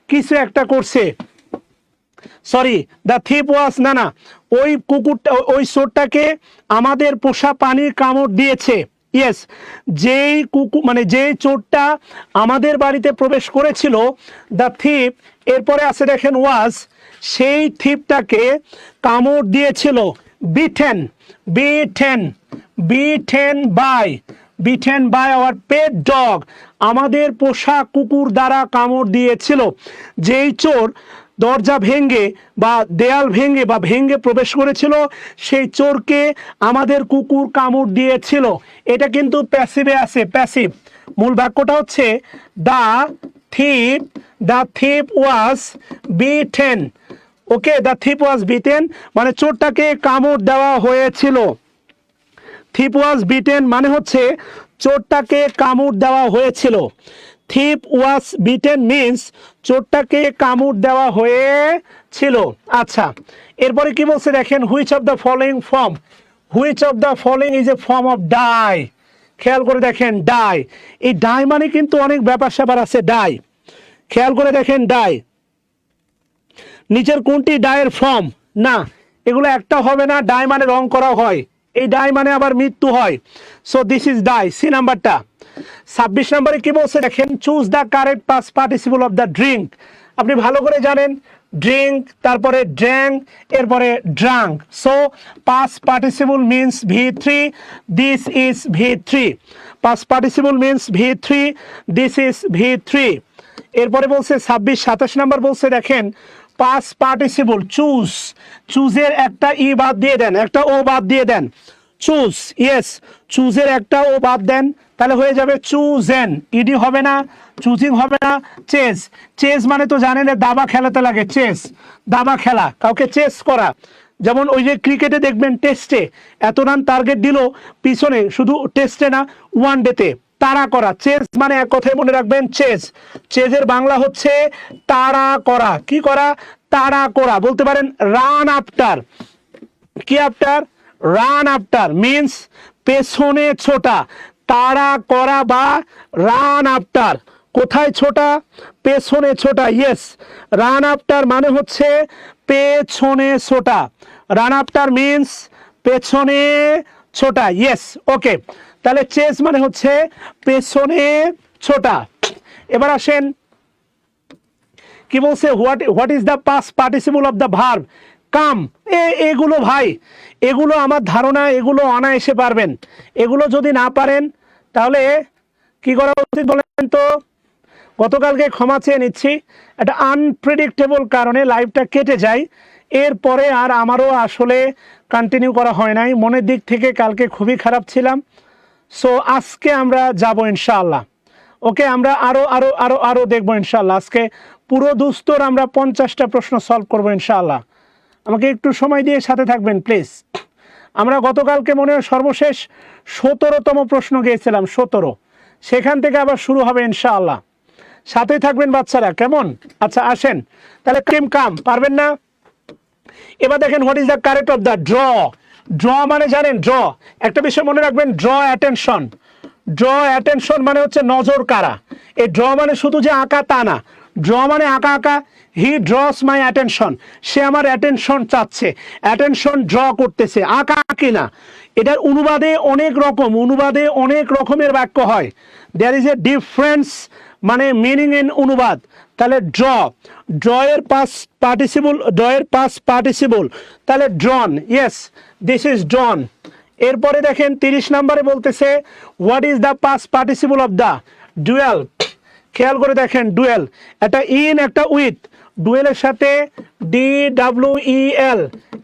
কিছু একটা করছে। সরি, দ্য থিপ ওয়াজ, না, ওই কুকুরটা, ওই চোরটাকে আমাদের পোষা প্রাণীর কামড় দিয়েছে। ইয়েস, যেই কুকুর মানে যেই চোরটা আমাদের বাড়িতে প্রবেশ করেছিল, দ্য থিপ, এরপরে আছে দেখেন ওয়াজ, সেই থিপটাকে কামড় দিয়েছিল। Bitten, bitten, bitten by our pet dog, আমাদের পোষা কুকুর দ্বারা কামড় দিয়েছিল। যেই চোর দরজা ভেঙে বা দেয়াল ভেঙে বা ভেঙে প্রবেশ করেছিল, সেই চোরকে আমাদের কুকুর কামড় দিয়েছিল। এটা কিন্তু প্যাসিভে আছে, প্যাসিভ। মূল বাক্যটা হচ্ছে the thief was beaten. Okay, the thief was beaten মানে চোরটাকে কামড় দেওয়া হয়েছিল। থিপ ওয়াজ বিটেন মানে হচ্ছে চোরটাকে কামড় দেওয়া হয়েছিল। থিপ ওয়াজ বিটেন মিন্স চোরটাকে কামড় দেওয়া হয়েছিল। আচ্ছা, এরপরে কি বলছে দেখেন, which of the following form, which of the following is a form of die. খেয়াল করে দেখেন ডাই, এই ডাই মানে কিন্তু অনেক ব্যাপার স্যাপার আছে। ডাই, খেয়াল করে দেখেন ডাই, নিচের কোনটি ডায়ের ফর্ম? না, এগুলো একটা হবে না। ডাই মানে রং করা হয়, এই ডাই মানে আবার মৃত্যু হয়। So this is die, C নাম্বারটা। 26 নম্বরে কি বলছে দেখেন, choose the correct past participle of the drink. আপনি ভালো করে জানেন ড্রিঙ্ক, তারপরে ড্র্যাঙ্ক, এরপরে drunk. So past participle means V3, this is V3। Past participle means V3, this is V3। এরপরে বলছে 26-27 নম্বর বলছে দেখেন, পাস্ট পার্টিসিপল চুজ, চুজের একটা ই বাদ দিয়ে দেন, একটা ও বাদ দিয়ে দেন। চুজ, ইয়েস, চুজের একটা ও বাদ দেন, তাহলে হয়ে যাবে চুজেন। ইডি হবে না, চুজিং হবে না। চেস, চেস মানে তো জানেন দাবা খেলাতে লাগে। চেস, দাবা খেলা, কাউকে চেস করা। যেমন ওই যে ক্রিকেটে দেখবেন টেস্টে এত রান টার্গেট দিল, পিছনে শুধু টেস্টে না ওয়ান ডেতে তাড়া করা। চেস মানে এক কথায় মনে রাখবেন চেস। চেজের বাংলা হচ্ছে তাড়া করা। কি করা? তাড়া করা। বলতে পারেন রান আফটার। কি আফটার? রান আফটার মিন্স পেছনে ছোটা। তাড়া করা বা রান আফটার, কোথায় ছোটা? পেছনে ছোটা। ইয়েস, রান আফটার মানে হচ্ছে পেছনে ছোটা। রান আফটার মিন্স পেছনে ছোটা। ইয়েস, ওকে। তাহলে চেস মানে হচ্ছে পেছনে ছোটা। এবার আসেন কি বলছে, what is the past participle of the verb come, এগুলো ভাই, এগুলো আমার ধারণা এগুলো অনায়াসে পারবেন। এগুলো যদি না পারেন তাহলে কি করা উচিত বলেন তো? গতকালকে ক্ষমা চেয়ে নিচ্ছি, একটা আনপ্রেডিক্টেবল কারণে লাইভটা কেটে যায়, এরপরে আর আমারও আসলে কন্টিনিউ করা হয় নাই। মনের দিক থেকে কালকে খুবই খারাপ ছিলাম। সো আজকে আমরা যাব ইনশাআল্লাহ। ওকে, আমরা আরো আরো আরো আরো দেখবো ইনশাআল্লাহ। আজকে পুরো দুস্তর আমরা 50টা প্রশ্ন সলভ করবো ইনশাআল্লাহ। আমাকে একটু সময় দিয়ে সাথে থাকবেন প্লিজ। আমরা গতকালকে মনে হয় সর্বশেষ 17তম প্রশ্ন গিয়েছিলাম, 17, সেখান থেকে আবার শুরু হবে ইনশাআল্লাহ। সাথে থাকবেন বাচ্চারা, কেমন? আচ্ছা আসেন তাহলে, ক্রিম কাম পারবেন না? এবার দেখেন, what is the correct of the draw. Draw মানে জানেন? ড্র, একটা বিষয় মনে রাখবেন, ড্র অ্যাটেনশন। ড্র অ্যাটেনশন মানে হচ্ছে নজর কাড়া। এই ড্র মানে শুধু যে আঁকা তা না, ড্র মানে আঁকা আঁকা। হি ড্রস মাই অ্যাটেনশন, সে আমার অ্যাটেনশন চাচ্ছে, অ্যাটেনশন ড্র করতেছে, আঁকা আঁকি না। এটার অনুবাদে অনেক রকম, অনুবাদে অনেক রকমের বাক্য হয়। দেয়ার ইজ এ ডিফারেন্স, মানে মিনিং ইন অনুবাদ। তাহলে ড্র, ড্রয়ের পাস পার্টিসিপল, ড্রয়ের পাস পার্টিসিপল, তাহলে drawn, yes this is drawn. এরপরে দেখেন 30 নম্বরে বলতেছে what is the past participle of the dwell. খেয়াল করে দেখেন, ডুয়েল একটা ইন একটা উইথ, ডুয়েলের সাথে DWEL,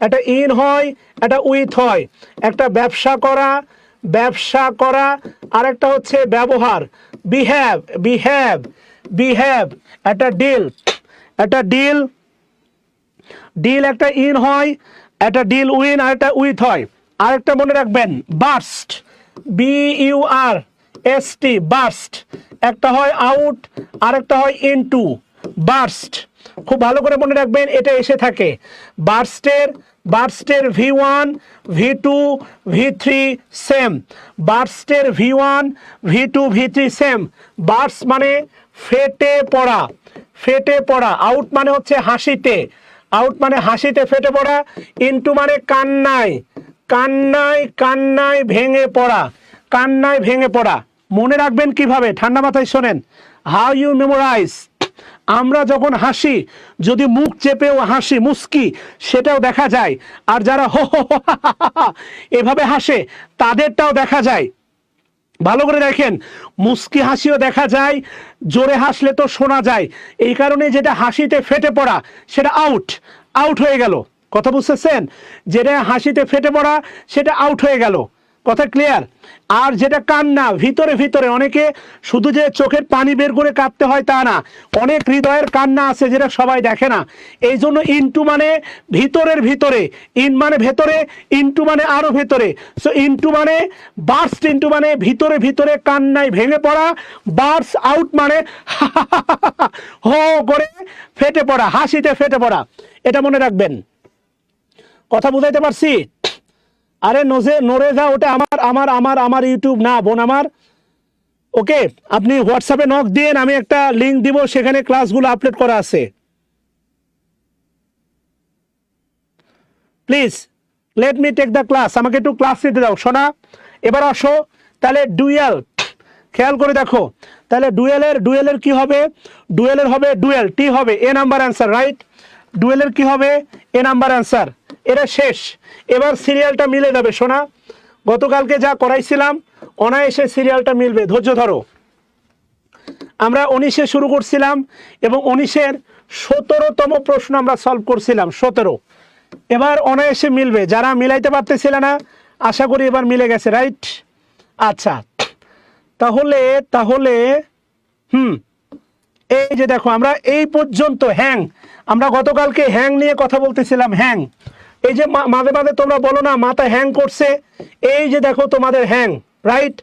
একটা ইন হয় একটা উইথ হয়। একটা ব্যবসা করা, ব্যবসা করা, আরেকটা হচ্ছে ব্যবহার, বিহেভ, বিহেভ, বিহেভ। একটা ডিল, একটা ডিল, ডিল একটা ইন হয়, একটা ডিল উইন আর একটা উইথ হয়। আরেকটা মনে রাখবেন, বার্স্ট, BURST, বার্স্ট, একটা হয় আউট আরেকটা হয় ইনটু, বার্স্ট। খুব ভালো করে মনে রাখবেন, এটা এসে থাকে বার্স্টের, বার্স্টের V1 V2 V3 সেম, বার্স্টের V1 V2 V3 same. Burst মানে ফেটে পড়া, ফেটে পড়া। আউট মানে হচ্ছে হাসিতে, আউট মানে হাসিতে ফেটে পড়া। ইনটু মানে কান্নায়, কান্নায়, কান্নায় ভেঙে পড়া, কান্নায় ভেঙে পড়া। মনে রাখবেন কিভাবে? ঠান্ডা মাথায় শোনেন, হাউ ইউ মেমোরাইজ। আমরা যখন হাসি, যদি মুখ চেপেও হাসি, মুস্কি, সেটাও দেখা যায়। আর যারা হো হো হো হা হা হা এভাবে হাসে, তাদেরটাও দেখা যায়। ভালো করে দেখেন, মুস্কি হাসিও দেখা যায়, জোরে হাসলে তো শোনা যায়। এই কারণে যেটা হাসিতে ফেটে পড়া সেটা আউট, আউট হয়ে গেল। কথা বুঝতেছেন? যেটা হাসিতে ফেটে পড়া সেটা আউট হয়ে গেল। কথা ক্লিয়ার? আর যেটা কান্না, ভিতরে ভিতরে, অনেকে শুধু যে চোখের পানি বের করে কাঁদতে হয় তা না, অনেক হৃদয়ের কান্না আছে যেটা সবাই দেখে না। এই জন্য ইনটু মানে ভিতরের ভিতরে, ইন মানে ভেতরে, ইনটু মানে আরো ভেতরে। সো ইনটু মানে বার্স্ট, ইনটু মানে ভিতরে ভিতরে কান্নায় ভেঙে পড়া। বার্স আউট মানে হো করে ফেটে পড়া, হাসিতে ফেটে পড়া। এটা মনে রাখবেন। কথা বুঝাইতে পারছি? আরে নড়ে যা, ওটা আমার আমার আমার আমার ইউটিউব না বোন আমার। ওকে, আপনি হোয়াটসঅ্যাপে নক দিন, আমি একটা লিংক দিব, সেখানে ক্লাসগুলো আপলোড করা আছে। Please let me take the class, আমাকে একটু ক্লাস নিতে দাও সোনা। এবার আসো তাহলে ডুয়েল, খেয়াল করে দেখো। তাহলে ডুয়েলের কি হবে? ডুয়েলের হবে ডুয়েল, টি হবে এ নাম্বার অ্যান্সার, রাইট? ডুয়েলের কি হবে? এ নাম্বার অ্যান্সার। এটা শেষ, এবার সিরিয়ালটা মিলে যাবে সোনা। গতকালকে যা করাইছিলাম অনায়াসে সিরিয়ালটা মিলবে, ধৈর্য ধরো। আমরা 19-এ শুরু করছিলাম এবং 19-এর 17তম প্রশ্ন আমরা সলভ করছিলাম, 17। এবার অনায়াসে মিলবে, যারা মিলাইতে পারতেছিল না আশা করি এবার মিলে গেছে, রাইট? আচ্ছা, তাহলে তাহলে এই যে দেখো, আমরা এই পর্যন্ত হ্যাং, আমরা গতকালকে হ্যাং নিয়ে কথা বলতেছিলাম। হ্যাং, এই যে মাঝে মাঝে তোমরা বলো না মাথা হ্যাং করছে, এই যে দেখো তোমাদের হ্যাং, রাইট?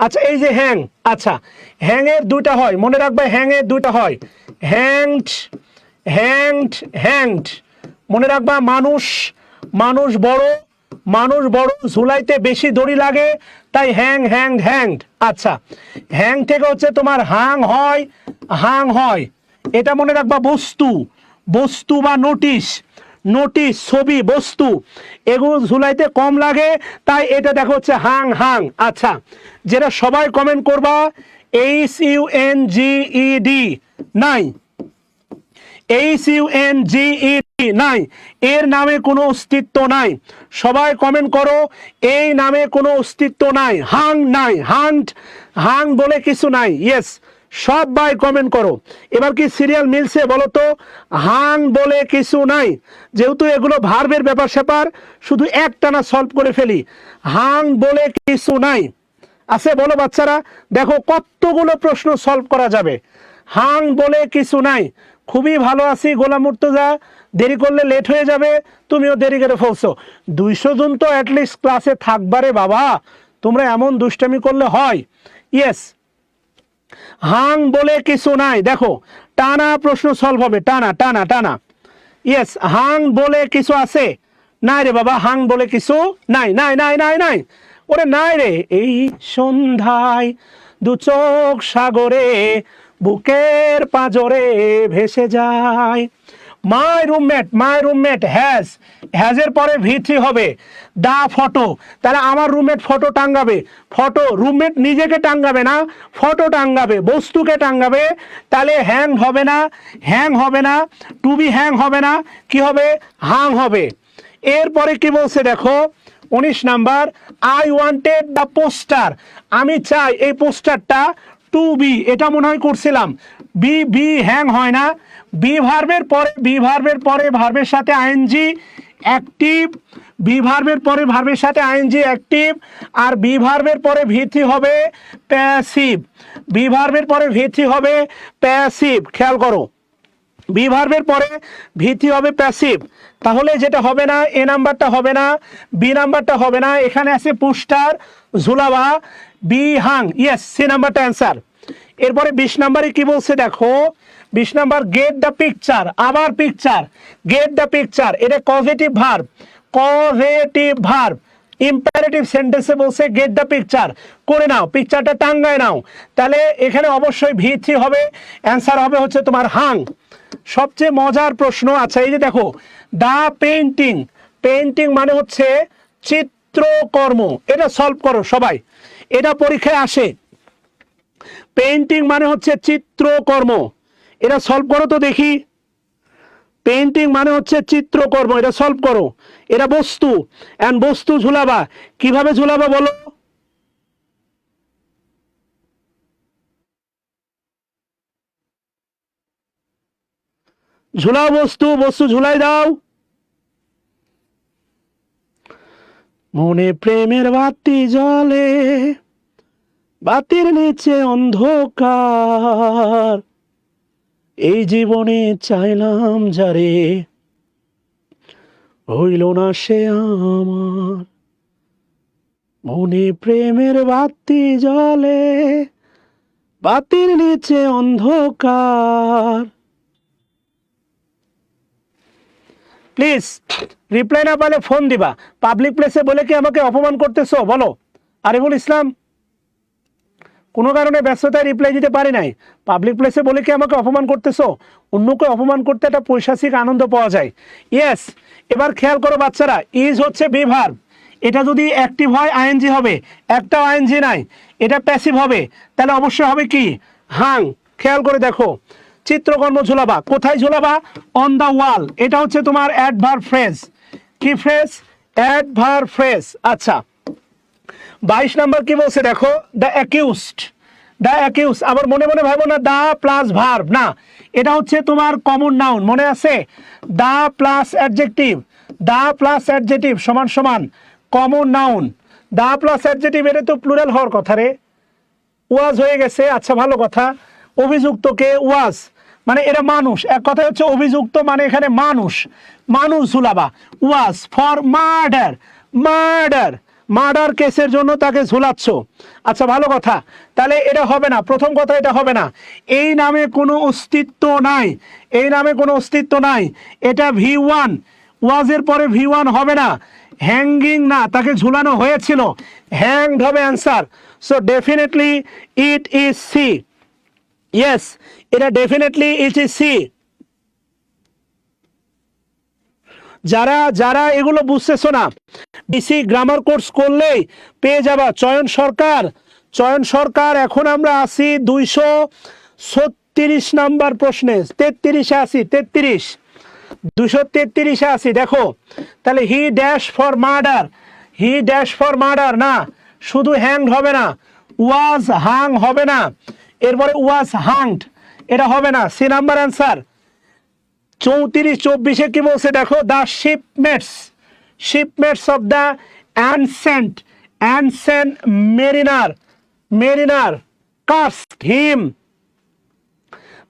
আচ্ছা, এই যে হ্যাং, আচ্ছা হ্যাংয়ের দুইটা হয়, মনে রাখবে হ্যাংয়ের দুইটা হয়, হ্যাংড, হ্যাংড, হ্যাংড। মনে রাখবা, মানুষ, মানুষ বড়, মানুষ বড়, ঝুলাইতে বেশি দড়ি লাগে, তাই হ্যাং, হ্যাংড, হ্যাংড। আচ্ছা, হ্যাং থেকে হচ্ছে তোমার হাং হয়, হাং হয়। এটা মনে রাখবা বস্তু, বস্তু বা নোটিশ, নোটিশ, ছবি, বস্তু, এগুলো ঝুলাইতে কম লাগে, তাই এটা দেখো হচ্ছে হাং, হাং। আচ্ছা, যেটা সবাই কমেন্ট করবা, HUNGED নাই, HUNGET নাই, এর নামে কোনো অস্তিত্ব নাই। সবাই কমেন্ট করো, এই নামে কোনো অস্তিত্ব নাই। হাং নাই, হাং বলে কিছু নাই। ইয়েস, সবাই কমেন্ট করো। এবার কি সিরিয়াল মিলছে বলো তো? হাং বলে কিছু নাই। যেহেতু এগুলো ভার্বের ব্যাপার স্যাপার, শুধু একটানা সলভ করে ফেলি। হাং বলে কিছু নাই আছে বলো বাচ্চারা। দেখো কতগুলো প্রশ্ন সলভ করা যাবে। হাং বলে কিছু নাই। খুবই ভালো আছি গোলাম মুর্তজা, দেরি করলে লেট হয়ে যাবে, তুমিও দেরি করে ফেলছো। 200 জন তো অ্যাটলিস্ট ক্লাসে থাকবারে বাবা, তোমরা এমন দুষ্টামি করলে হয়? ইয়েস, হাং বলে কিছু নাই। দেখো টানা প্রশ্ন সলভ হবে, টানা টানা টানা। ইয়েস, হাং বলে কিছু আছে? নাই রে বাবা, হাং বলে কিছু নাই, নাই নাই নাই নাই, ওরে নাই রে। এই সন্ধ্যায় দু চোখ সাগরে বুকের পাঁজরে ভেসে যায়। মাই রুমমেট হ্যাজের পরে V3 হবে। দা ফটো, তাহলে আমার রুমমেট ফটো টাঙ্গাবে। ফটো, রুমমেট নিজেকে টাঙ্গাবে না, ফটো টাঙ্গাবে, বস্তুকে টাঙ্গাবে। তাহলে হ্যাং হবে না, টু বি হ্যাং হবে না, কি হবে? হাং হবে। এরপরে কি বলছে দেখো 19 number, I wanted the poster, আমি চাই এই পোস্টারটা টু বি। এটা মনে হয় করছিলাম। বি হ্যাং হয় না। বি ভার্বের পরে ভার্বের সাথে আইএনজি অ্যাক্টিভ, বি ভার্বের পরে ভার্বের সাথে আইএনজি অ্যাক্টিভ, আর বি ভার্বের পরে V3 হবে প্যাসিভ। বি ভার্বের পরে V3 হবে প্যাসিভ, খেয়াল করো। বি ভার্বের পরে V3 হবে প্যাসিভ। তাহলে যেটা হবে না, এ নাম্বারটা হবে না, বি নাম্বারটা হবে না। এখানে আছে পোস্টার, ঝুলাবা, বি হাং। ইয়েস, সি নাম্বারটা অ্যান্সার। এরপরে 20 নাম্বারে কি বলছে দেখো, 20 নাম্বার, গেট দ্য পিকচার। আবার পিকচার, গেট দ্য পিকচার, এটা কজেটিভ ভার্ব, ইম্পারেটিভ সেন্টেন্সে বলছে গেট দ্য পিকচার, করে নাও, পিকচারটা টাঙ্গায় নাও। তাহলে এখানে অবশ্যই V3 হবে, অ্যান্সার হবে হচ্ছে তোমার হাং। সবচেয়ে মজার প্রশ্ন, আচ্ছা এই যে দেখো, দা পেইন্টিং মানে হচ্ছে চিত্রকর্ম। এটা সলভ করো সবাই, এটা পরীক্ষায় আসে। পেইন্টিং মানে হচ্ছে চিত্রকর্ম, এটা সলভ করো তো দেখি। পেইন্টিং মানে হচ্ছে চিত্রকর্ম, এটা সলভ করো। এটা বস্তু, এন্ড বস্তু ঝুলাবা, কিভাবে ঝুলাবা বলো? ঝুলাও বস্তু ঝুলাই দাও। মনে প্রেমের বাতি জ্বলে, বাতির নিচে অন্ধকার, এই জীবনে চাইলাম যারে, হইল না সে আমার। মনে প্রেমের বাতি জ্বলে, বাতির নিচে অন্ধকার। প্লিজ রিপ্লাই না পালে ফোন দিবা। পাবলিক প্লেসে বলে কি আমাকে অপমান করতেছো বলো? আরিফুল ইসলাম, কোনো কারণে ব্যস্ততায় রিপ্লাই দিতে পারি নাই, পাবলিক প্লেসে বলে কি আমাকে অপমান করতেছো? অন্যকে অপমান করতে একটা পৈশাচিক আনন্দ পাওয়া যায়। ইয়েস, এবার খেয়াল করো বাচ্চারা, ইজ হচ্ছে বি ভার্ব, এটা যদি অ্যাক্টিভ হয় আইএনজি হবে, একটাও আইএনজি নাই, এটা প্যাসিভ হবে, তাহলে অবশ্যই হবে কি? হাং। খেয়াল করে দেখো, চিত্রকর্ম ঝুলাবা, কোথায় ঝুলাবা? On the wall. এটা হচ্ছে তোমার অ্যাডভার্ব ফ্রেজ। কি ফ্রেজ? Adverb phrase. আচ্ছা 22 নাম্বার কি বলছে দেখো, দ্য অ্যাকিউজড। আবার মনে মনে ভাবো না দা প্লাস ভার্ব, না, এটা হচ্ছে তোমার কমন নাউন, মনে আছে? দা প্লাস অ্যাডজেক্টিভ সমান সমান common noun. The plus adjective, এটা তো প্লুরাল হওয়ার কথা রে, ওয়াজ হয়ে গেছে। আচ্ছা ভালো কথা, অভিযুক্তকে ওয়াজ, মানে এরা মানুষ, এক কথা হচ্ছে অভিযুক্ত মানে এখানে মানুষ ঝুলাবা। ওয়াজ ফর মার্ডার কেসের জন্য তাকে ঝুলাচ্ছ। আচ্ছা ভালো কথা, তাহলে এটা হবে না, প্রথম কথা এটা হবে না। এই নামে কোনো অস্তিত্ব নাই, এটা V1, ওয়াজের পরে V1 হবে না। হ্যাঙ্গিং না, তাকে ঝুলানো হয়েছিল, হ্যাংড হবে answer. So definitely it is C. Yes, এটা ডেফিনেটলি ইট ইজ সি। যারা এগুলো বুঝতেছো না, বিসি গ্রামার কোর্স করলেই পেয়ে যাবা চয়ন সরকার। এখন আমরা আছি 270 33 নাম্বার প্রশ্নে 33-এ আসি, 33 233-এ আসি। দেখো তাহলে he dash for murder, he dash for murder না, শুধু হ্যাংড হবে না, ওয়াজ হাং হবে না, এরপরে ওয়াজ হাংড এটা হবে না। C number answer. 34-24-এ কি বলছে দেখো, the shipmates, shipmates of the ancient, ancient mariner, mariner cursed him,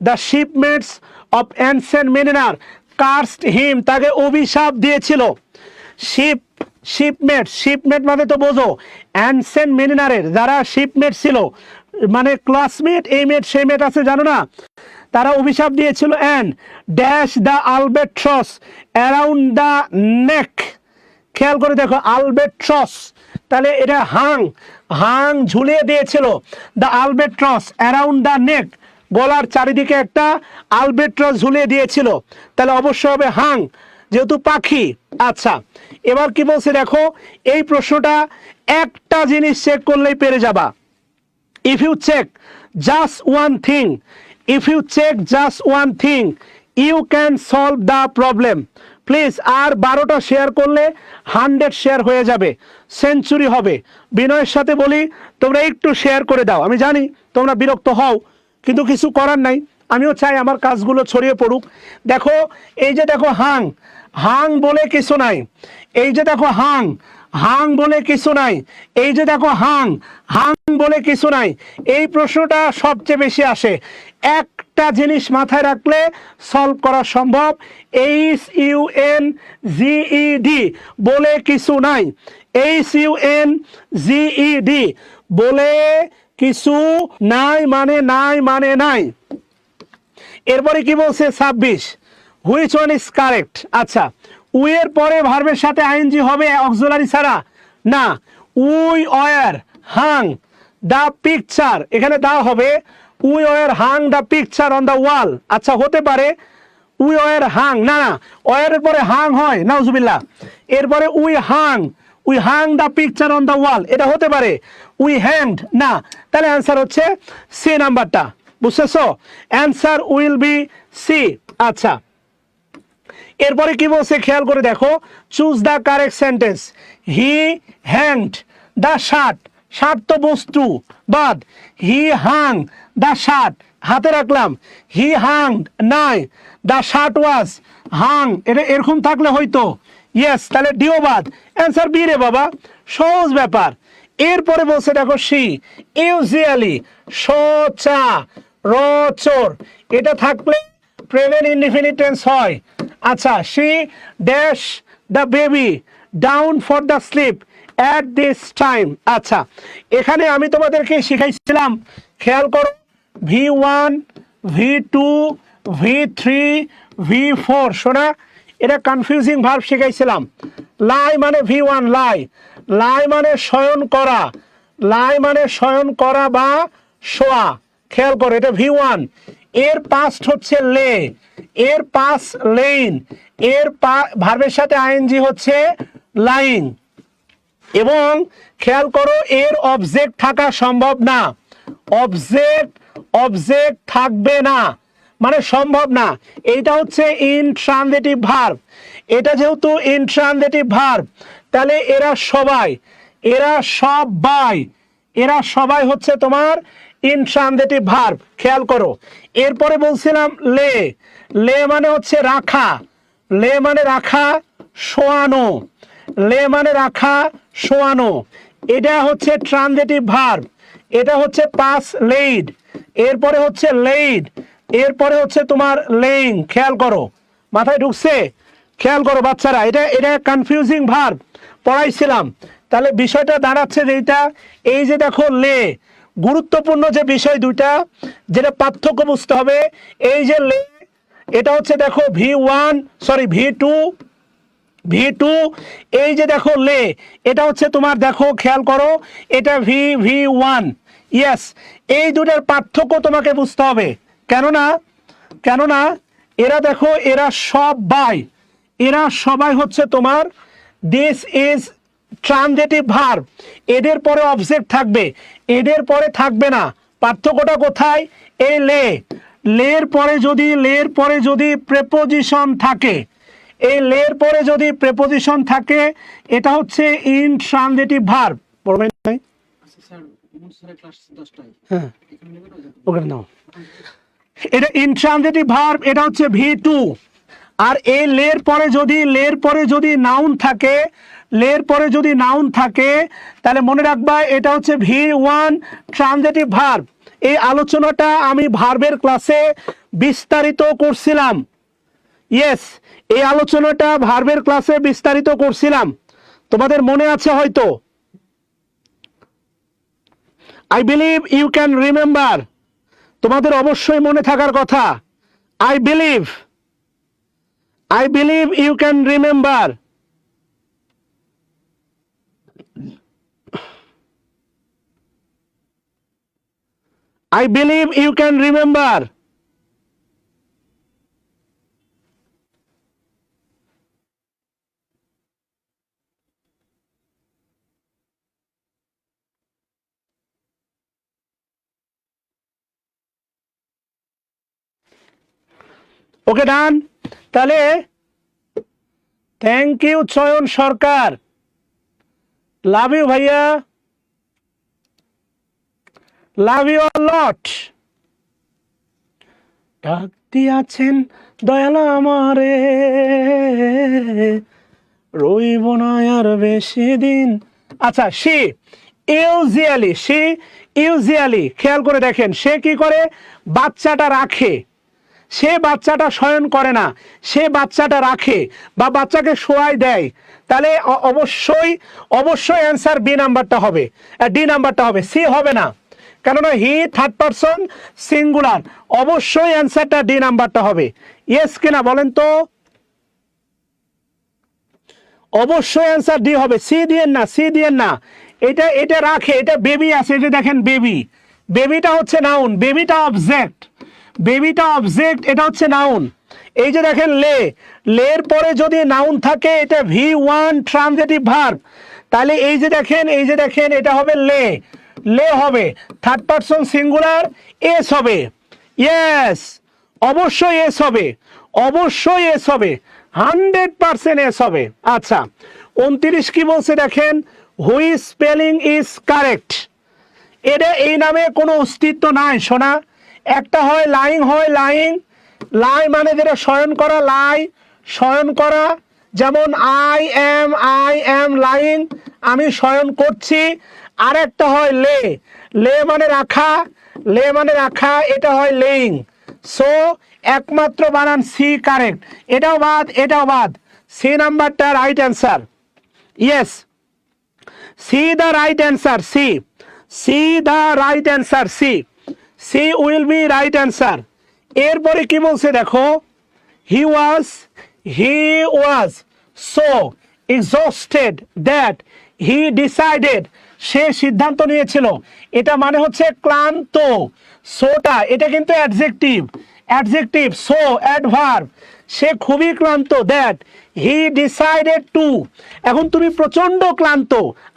the shipmates of ancient mariner cursed him, তাকে অভিশাপ দিয়েছিল। শিপ, শিপমেট, শিপমেট মানে তো বোঝো অ্যানসেন্ট মেরিনারের যারা শিপমেট ছিল, মানে ক্লাসমেট, এই মেট সেই মেট আছে জানো না, তারা অভিশাপ দিয়েছিল। And dash the albatross around the neck, খেয়াল করে দেখো আলবেট্রস, তাহলে এটা হাং, হাং ঝুলিয়ে দিয়েছিল। দ্য আলবেট্রস অ্যারাউন্ড দ্য নেক, গলার চারিদিকে একটা আলবেট্রস ঝুলিয়ে দিয়েছিল, তাহলে অবশ্যই হবে হাং, যেহেতু পাখি। আচ্ছা এবার কি বলছে দেখো, এই প্রশ্নটা একটা জিনিস চেক করলেই পেরে যাবা। If you check just one thing, if you check just one thing you can solve the problem. Please আর 12টা শেয়ার করলে 100 শেয়ার হয়ে যাবে, সেঞ্চুরি হবে। বিনয়ের সাথে বলি তোমরা একটু শেয়ার করে দাও, আমি জানি তোমরা বিরক্ত হও কিন্তু কিছু করার নাই, আমিও চাই আমার কাজগুলো ছড়িয়ে পড়ুক। দেখো এই যে দেখো হাং, হাং বলে কিছু নাই, এই যে দেখো হাং, হাং বলে কিছু নাই, এই যে দেখো হাং, হাং বলে কিছু নাই। এই প্রশ্নটা সবচেয়ে বেশি আসে, একটা জিনিস মাথায় রাখলে সলভ করা সম্ভব। HUNGED বলে কিছু নাই, HUNGED বলে কিছু নাই মানে নাই মানে নাই। এরপরে কি বলছে 26, হুইচ ওয়ান ইজ কারেক্ট। আচ্ছা উই এর পরে ভার্বের সাথে আইএনজি হবে অক্সিলারি ছাড়া না, we were hung the picture, এখানে দা হবে we were hung the picture on the wall. আচ্ছা হতে পারে উই ওয়ার হাং, না না ওয়ারের পরে হাং হয় নাউজুবিল্লাহ, এরপরে we hung, we hung the picture on the wall, এটা হতে পারে উই হ্যাংড না, তাহলে অ্যান্সার হচ্ছে সি নাম্বারটা, বুঝতেছো? Answer will be C. আচ্ছা এরপরে কি বলছে খেয়াল করে দেখো, choose the correct sentence. He hanged the shirt, shirt তো বস্তু বাদ, হি হাং দ্য শার্ট হাতে রাখলাম, হি হাংড নাই, দ্য শার্ট ওয়াজ হাং, এটা এরকম থাকলে হয়তো ইয়েস, তাহলে ডিও বাদ, অ্যান্সার বি রে বাবা, সহজ ব্যাপার। এরপরে বলছে দেখো সি ইউজুয়ালি, সোচা রচর, এটা থাকলে প্রেজেন্ট ইনডিফিনিট টেন্স হয়। আচ্ছা C dash the baby down for the sleep at this time. আচ্ছা এখানে আমি তোমাদেরকে শিখাইছিলাম, খেয়াল করো V1 V2 V3 V4, শোনা এটা কনফিউজিং ভার্ব শিখাইছিলাম। লাই মানে V1 লাই, লাই মানে শয়ন করা, লাই মানে শয়ন করা বা শোয়া, খেয়াল করো এটা V1, এর পাস্ট হচ্ছে লে, এর পাস লেইন, এর ভার্বের সাথে আইএনজি হচ্ছে লাইং, এবং খেয়াল করো এর অবজেক্ট থাকা সম্ভব না, অবজেক্ট, অবজেক্ট থাকবে না মানে সম্ভব না, এইটা হচ্ছে ইনট্রানজিটিভ ভার্ব। এটা যেহেতু ইনট্রানজিটিভ ভার্ব তাহলে এরা সবাই, এরা সবাই, এরা সবাই হচ্ছে তোমার ইনট্রানজিটিভ ভার্ব, খেয়াল করো। এরপরে বলছিলাম লে, লে মানে হচ্ছে রাখা, লে মানে রাখা শোয়ানো, লে মানে রাখা শোয়ানো, এটা হচ্ছে ট্রানজিটিভ ভার্ব, এটা হচ্ছে পাস লেইড, এরপরে হচ্ছে লেইড, এরপরে হচ্ছে তোমার লেইং, খেয়াল করো মাথায় ঢুকছে, খেয়াল করো বাচ্চারা, এটা এটা কনফিউজিং ভার্ব পড়াইছিলাম। তাহলে বিষয়টা দাঁড়াচ্ছে যে এইটা, এই যে দেখো লে, গুরুত্বপূর্ণ যে বিষয় দুইটা যেটা পার্থক্য বুঝতে হবে, এই যে লে এটা হচ্ছে দেখো V1 সরি V2, V2, এই যে দেখো লে এটা হচ্ছে তোমার দেখো খেয়াল করো এটা V1, ইয়েস, এই দুটার পার্থক্য তোমাকে বুঝতে হবে। কেননা কেননা এরা দেখো এরা সবাই, এরা সবাই হচ্ছে তোমার দিস ইজ ট্রানজিটিভ ভার্ব, এদের পরে অবজেক্ট থাকবে, এদের পরে থাকবে না। পার্থক্যটা কোথায়? এই লে, লের পরে যদি প্রেপোজিশন থাকে, এই লের পরে যদি প্রেপোজিশন থাকে এটা হচ্ছে ইনট্রানজিটিভ ভার্ব। পড়বেন নাই? হ্যাঁ, ওকে নাও। এটা ইনট্রানজিটিভ ভার্ব, এটা হচ্ছে V2। আর এই লের পরে যদি নাউন থাকে, তাহলে মনে রাখবা এটা হচ্ছে V1 ট্রানজিটিভ ভার্ব। এই আলোচনাটা আমি ভার্বের ক্লাসে বিস্তারিত করছিলাম। ইয়েস, এই আলোচনাটা ভার্বের ক্লাসে বিস্তারিত করছিলাম, তোমাদের মনে আছে হয়তো। I believe you can remember, তোমাদের অবশ্যই মনে থাকার কথা। I believe you can remember. I believe you can remember. Okay done. তাহলে থ্যাংক ইউ চয়ন সরকার, লাভ ইউ ভাইয়া, লাভ ইউ আ লট। ডাক দিয়াছেন দয়াল আমারে, রইব না আর বেশি দিন। আচ্ছা, সে ইউজুয়ালি খেয়াল করে দেখেন, সে কি করে? বাচ্চাটা রাখে। সে বাচ্চাটা শয়ন করে না, সে বাচ্চাটা রাখে বা বাচ্চাকে শোয়াই দেয়। তাহলে অবশ্যই অ্যান্সার ডি নাম্বারটা হবে, সি হবে না, কেননা হি থার্ড পারসন সিঙ্গুলার। অবশ্যই অ্যান্সারটা ডি নাম্বারটা হবে। ইয়েস কিনা বলেন তো? অবশ্যই অ্যান্সার ডি হবে, সি দিয়েন না। এটা রাখে, এটা বেবি আছে, এটা দেখেন বেবিটা হচ্ছে নাউন, বেবিটা অবজেক্ট, এটা হচ্ছে নাউন। এই যে দেখেন লের পরে যদি নাউন থাকে এটা V1 ট্রানজিটিভ ভার্ব। তাহলে এই যে দেখেন এটা হবে লে হবে, থার্ড পারসন সিঙ্গুলার, এস হবে। ইয়েস, অবশ্যই এস হবে, 100% এস হবে। আচ্ছা, 29 কি বলছে দেখেন, হুইচ স্পেলিং ইজ কারেক্ট। এটা এই নামে কোনো অস্তিত্ব নাই সোনা। একটা হয় লাইং, লাই মানে যেটা শয়ন করা, যেমন আই এম লাইং, আমি শয়ন করছি। আর একটা হয় লে মানে রাখা, এটা হয় লেইং। সো একমাত্র বানান সি কারেক্ট। এটাও বাদ, সি নাম্বারটা right answer. Yes, C the right answer, C will be right answer. এরপরে কি বলছে দেখো, he was so exhausted that he decided, সে সিদ্ধান্ত নিয়েছিল। এটা মানে হচ্ছে ক্লান্ত। সোটা এটা কিন্তু অ্যাডজেক্টিভ, সো অ্যাডভার্ব, সে খুবই ক্লান্ত। দ্যাট হি ডিসাইডেড টু, এখন তুমি প্রচন্ড ক্লান্ত।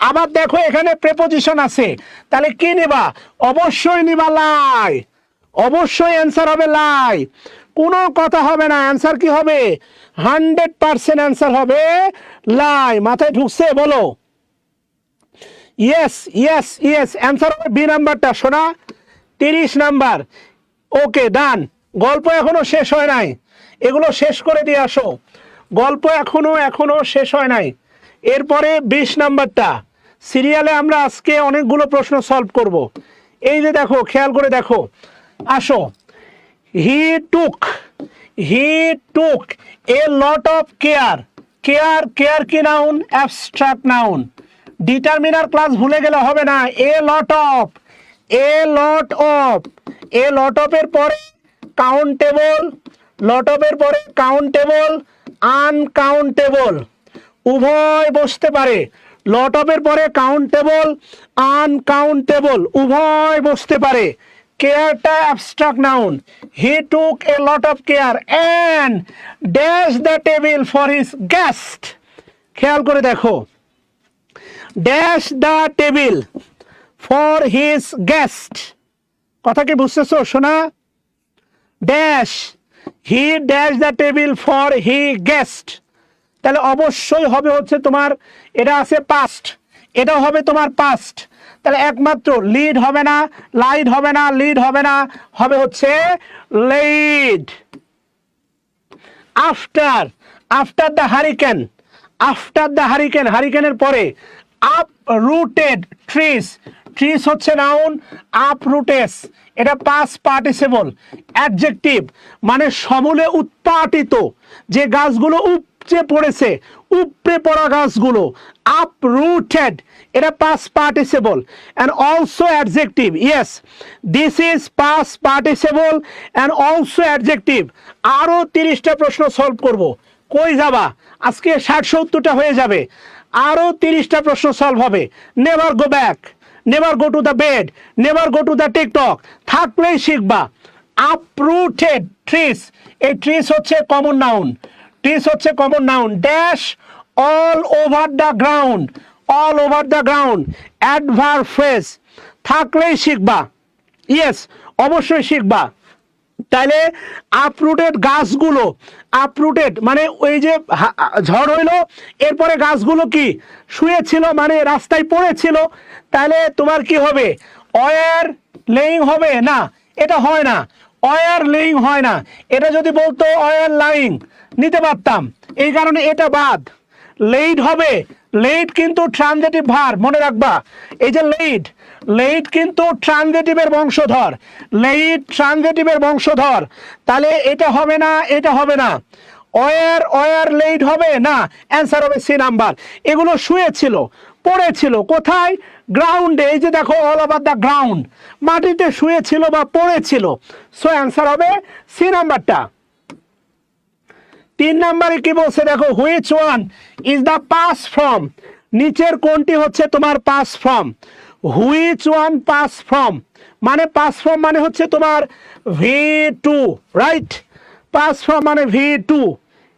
আবার দেখো এখানে প্রেপোজিশন আছে, তাহলে কি নেবা? অবশ্যই নিবা লাই, অবশ্যই অ্যান্সার হবে লাই, কোনো কথা হবে না। অ্যান্সার কি হবে? 100% অ্যান্সার হবে লাই। মাথায় ঢুকছে? বলো ইয়েস। অ্যান্সার হবে বি নাম্বারটা সোনা, 30 নাম্বার। ওকে ডান। গল্প এখনো শেষ হয় নাই, এগুলো শেষ করে দিয়ে আসো। গল্প এখনো শেষ হয় নাই। এরপরে 20 নাম্বারটা সিরিয়ালে আমরা আজকে অনেকগুলো প্রশ্ন সলভ করব। এই যে দেখো, খেয়াল করে দেখো, আসো। হি took a lot of care. Care কি noun? Abstract noun. Determiner class ভুলে গেলে হবে না। এ লট অফ এর পরে কাউন্টেবল, আনকাউন্টেবল উভয় বসতে পারে। লট অফ এর পরে কাউন্টেবল, আনকাউন্টেবল উভয় বসতে পারে। কেয়ারটা abstract noun. He took a lot of care and dash the table for his guest. খেয়াল করে দেখো, dash the table for his guest, কথা কি বুঝতেছো শোনা? Dash he dash the table for he guest. তাহলে অবশ্যই হবে হচ্ছে তোমার, এটা আছে পাস্ট, এটা হবে তোমার পাস্ট। তাহলে একমাত্র লিড হবে না, লাইড হবে না, লিড হবে না, হবে হচ্ছে led. After, after the hurricane, after the hurricane, হারিকেনের পরে আপ রুটেড ট্রিস, ট্রিস হচ্ছে নাউন, আপ রুটেস এটা পাস্ট পার্টিসিপল অ্যাডজেক্টিভ, মানে সমূলে উৎপাটিত যে গাছগুলো উপচে পড়েছে, উপড়ে পড়া গাছগুলো, আপ রুটেড এটা past participle and also adjective. Yes, this is past participle and also adjective. আরও 30টা প্রশ্ন সলভ করব। কই যাবা? আজকে 60-70টা হয়ে যাবে, আরও 30টা প্রশ্ন সলভ হবে। Never go back, never go to the bed, never go to the TikTok, থাকলেই শিখবা। আপরুটেড ট্রিস, এই ট্রিস হচ্ছে কমন নাউন, ট্রিস হচ্ছে common noun. Dash all over the ground, all over the ground adverb phrase, থাকলেই শিখবা। Yes, অবশ্যই শিখবা। তাহলে uprooted গাছগুলো, uprooted মানে ওই যে ঝড় হইলো এরপরে গাছগুলো কি শুয়েছিল, মানে রাস্তায় পড়েছিল। তাহলে তোমার কি হবে? ওয়ার লেইং হবে না, এটা হয় না, ওয়ার লেইং হয় না। এটা যদি বলতো ওয়ার লাইং নিতে পারতাম, এই কারণে এটা বাদ। লেইড হবে, লেইড কিন্তু ট্রানজিটিভ ভার্ব, মনে রাখবা। এই যে লেইড, লেইড কিন্তু ট্রানজিটিভের বংশধর, লেইড ট্রানজিটিভের বংশধর। তাহলে এটা হবে না, এটা হবে না। ওয়ার, ওয়ার লেইড হবে না, অ্যান্সার হবে সি নাম্বার। এগুলো শুয়েছিল, পড়েছিল কোথায়? গ্রাউন্ডে। এই যে দেখো অল ওভার দ্য গ্রাউন্ড, মাটিতে শুয়েছিল বা পড়েছিল। সো অ্যান্সার হবে সি নাম্বারটা। 3 নম্বরে কি বলছে দেখো, which one is the past form, নিচের কোনটি হচ্ছে তোমার past form? Which one past form মানে, পাস ফ্রম মানে হচ্ছে তোমার V2, রাইট? পাস ফ্রম মানে V2।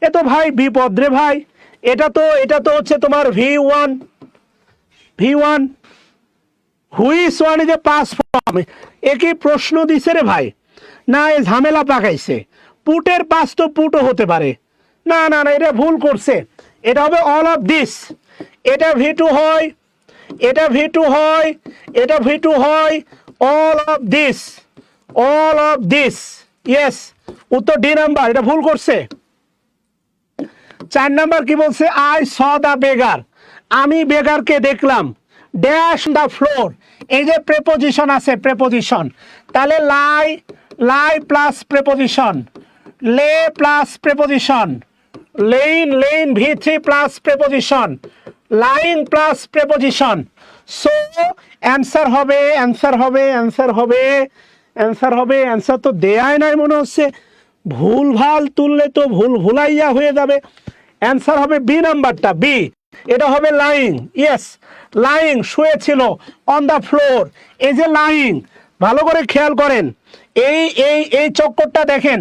এ তো ভাই বিপদ রে ভাই, এটা তো হচ্ছে তোমার V1, V1। Which one is a pass from, এ কি প্রশ্ন দিছে রে ভাই? না, এ ঝামেলা পাকাইছে। পুটের পাস তো পুটও হতে পারে। না না না, এটা ভুল করছে। এটা হবে অল অফ দিস, এটা V2 হয়, এটা V2 হয়, এটা V2 হয়, all of this, all of this. Yes, উত্তর ডি নাম্বার, এটা ভুল করছে। 4 নাম্বার কি বলছে? আই স দ্য বেগার, আমি বেগারকে দেখলাম। ড্যাশ দ্য ফ্লোর, এই যে প্রেপোজিশন আছে, প্রেপোজিশন। তাহলে lie, lie plus preposition, lay plus preposition, lain, lain V3 plus preposition, lying plus preposition. So answer হবে, অ্যান্সার হবে, অ্যান্সার হবে, অ্যান্সার হবে। অ্যান্সার তো দেয়াই নাই মনে হচ্ছে, ভুল ভাল তুললে তো ভুল ভুলাইয়া হয়ে যাবে। অ্যান্সার হবে বি নাম্বারটা, বি। এটা হবে লাইং। ইয়েস, লাইং, শুয়েছিল অন দ্য ফ্লোর। এই যে লাইং, ভালো করে খেয়াল করেন, এই এই এই চক্করটা দেখেন,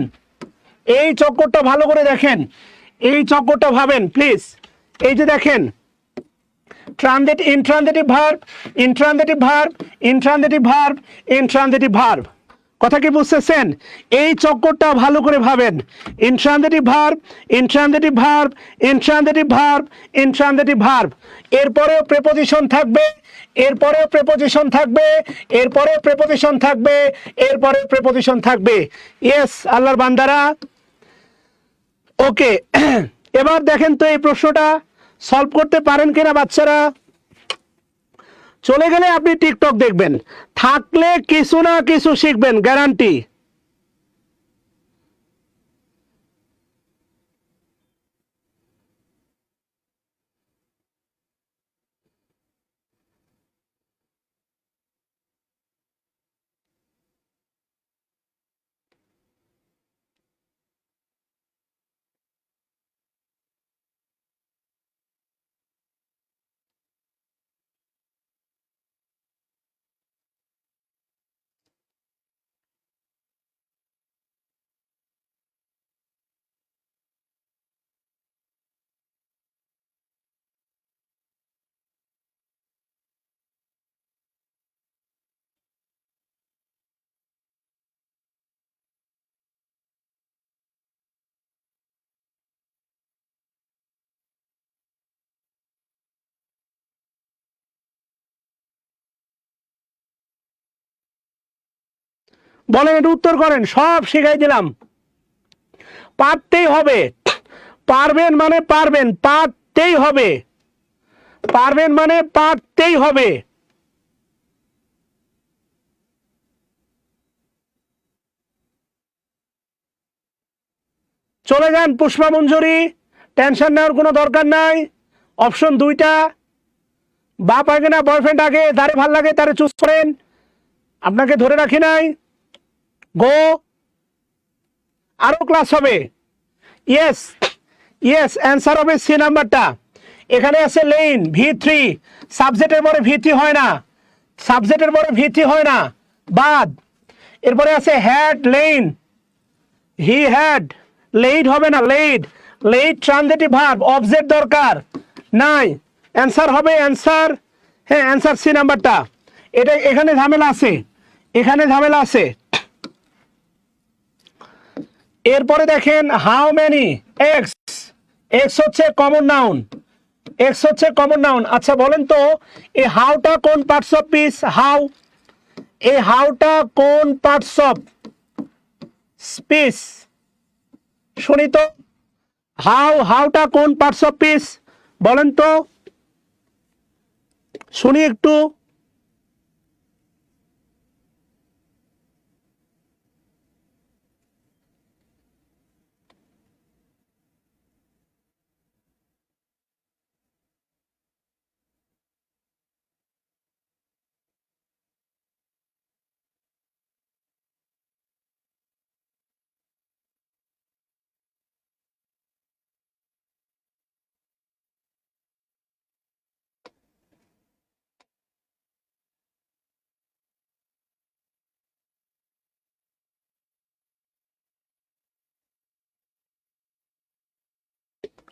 এই চক্করটা ভালো করে দেখেন, এই চক্করটা ভাবেন প্লিজ। এই যে দেখেন, intransitive verb, intransitive verb, intransitive verb, intransitive verb. কথা কি বুঝতেছেন? এই চক্করটা ভালো করে ভাবেন। Intransitive verb, intransitive verb, intransitive verb, intransitive verb. এরপরেও প্রেপোজিশন থাকবে, এরপরেও প্রেপোজিশন থাকবে, এরপরেও প্রেপোজিশন থাকবে, এরপরেও প্রেপোজিশন থাকবে। ইয়েস আল্লাহর বান্দারা, ওকে। এবার দেখেন তো এই প্রশ্নটা সলভ করতে পারেন কিনা বাচ্চারা। চলে গেলে আপনি টিকটক দেখবেন, থাকলে কিছু না কিছু শিখবেন, গ্যারান্টি। বলেন, এটা উত্তর করেন, সব শিখাই দিলাম। পারতেই হবে, পারবেন মানে পারবেন, পারতেই হবে, পারবেন মানে পারতেই হবে। চলে যান পুষ্পা মঞ্জুরি, টেনশন নেওয়ার কোনো দরকার নাই। অপশন দুইটা, বাপ আগে না বয়ফ্রেন্ড আগে, যারে ভাল লাগে তারে চুজ করেন, আপনাকে ধরে রাখি নাই। গো, আরো ক্লাস হবে। ইয়েস ইয়েস, অ্যান্সার হবে সি নাম্বারটা। এখানে আছে লেইন, V3, সাবজেক্টের পরে V3 হয় না, সাবজেক্টের পরে V3 হয় না, বাদ। এরপরে আছে had, lain, he had, laid হবে না, laid, laid transitive verb, object দরকার নাই। অ্যান্সার হবে, অ্যান্সার, হ্যাঁ অ্যান্সার সি নাম্বারটা। এটা এখানে ঝামেলা আছে, এখানে ঝামেলা আছে। এরপরে দেখেন হাউ মেনি এক্স, এক্স হচ্ছে কমন নাউন, এক্স হচ্ছে কমন নাউন। আচ্ছা বলেন তো এই হাউটা কোন পার্টস অফ স্পিচ, হাউ, এই হাউটা কোন পার্টস অফ স্পিচ, শুনি তো, হাউটা কোন পার্টস অফ স্পিচ বলেন তো, শুনি একটু।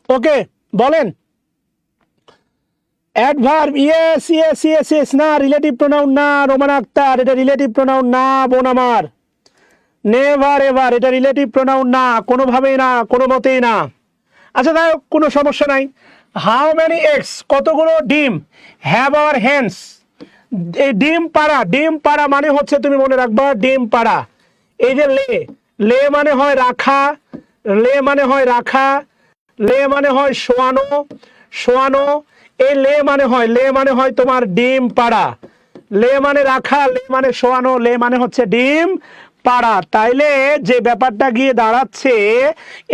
ওকে বলেন, adverb, yes yes yes yes, না রিলেটিভ প্রোনাউন না রোমানা আক্তার, এটা রিলেটিভ প্রোনাউন না বোন আমার, নেভার এভার, এটা রিলেটিভ প্রোনাউন না, কোনোভাবেই না, কোনো মতেই না। আচ্ছা তাই কোনো সমস্যা নাই। হাউ মেনি এক্স, কতগুলো ডিম, হ্যাভ আওয়ার হ্যান্ডস, এই ডিম পাড়া, ডিম পাড়া মানে হচ্ছে তুমি মনে রাখবা ডিম পাড়া। এই যে লে, লে মানে হয় রাখা, লে মানে হয় রাখা, লে মানে হয় শোয়ানো, শোয়ানো, এই লে মানে হয়, লে মানে হয় তোমার ডিম পাড়া, লে মানে রাখা, লে মানে শোয়ানো, লে মানে হচ্ছে ডিম পাড়া। তাইলে যে ব্যাপারটা গিয়ে দাঁড়াচ্ছে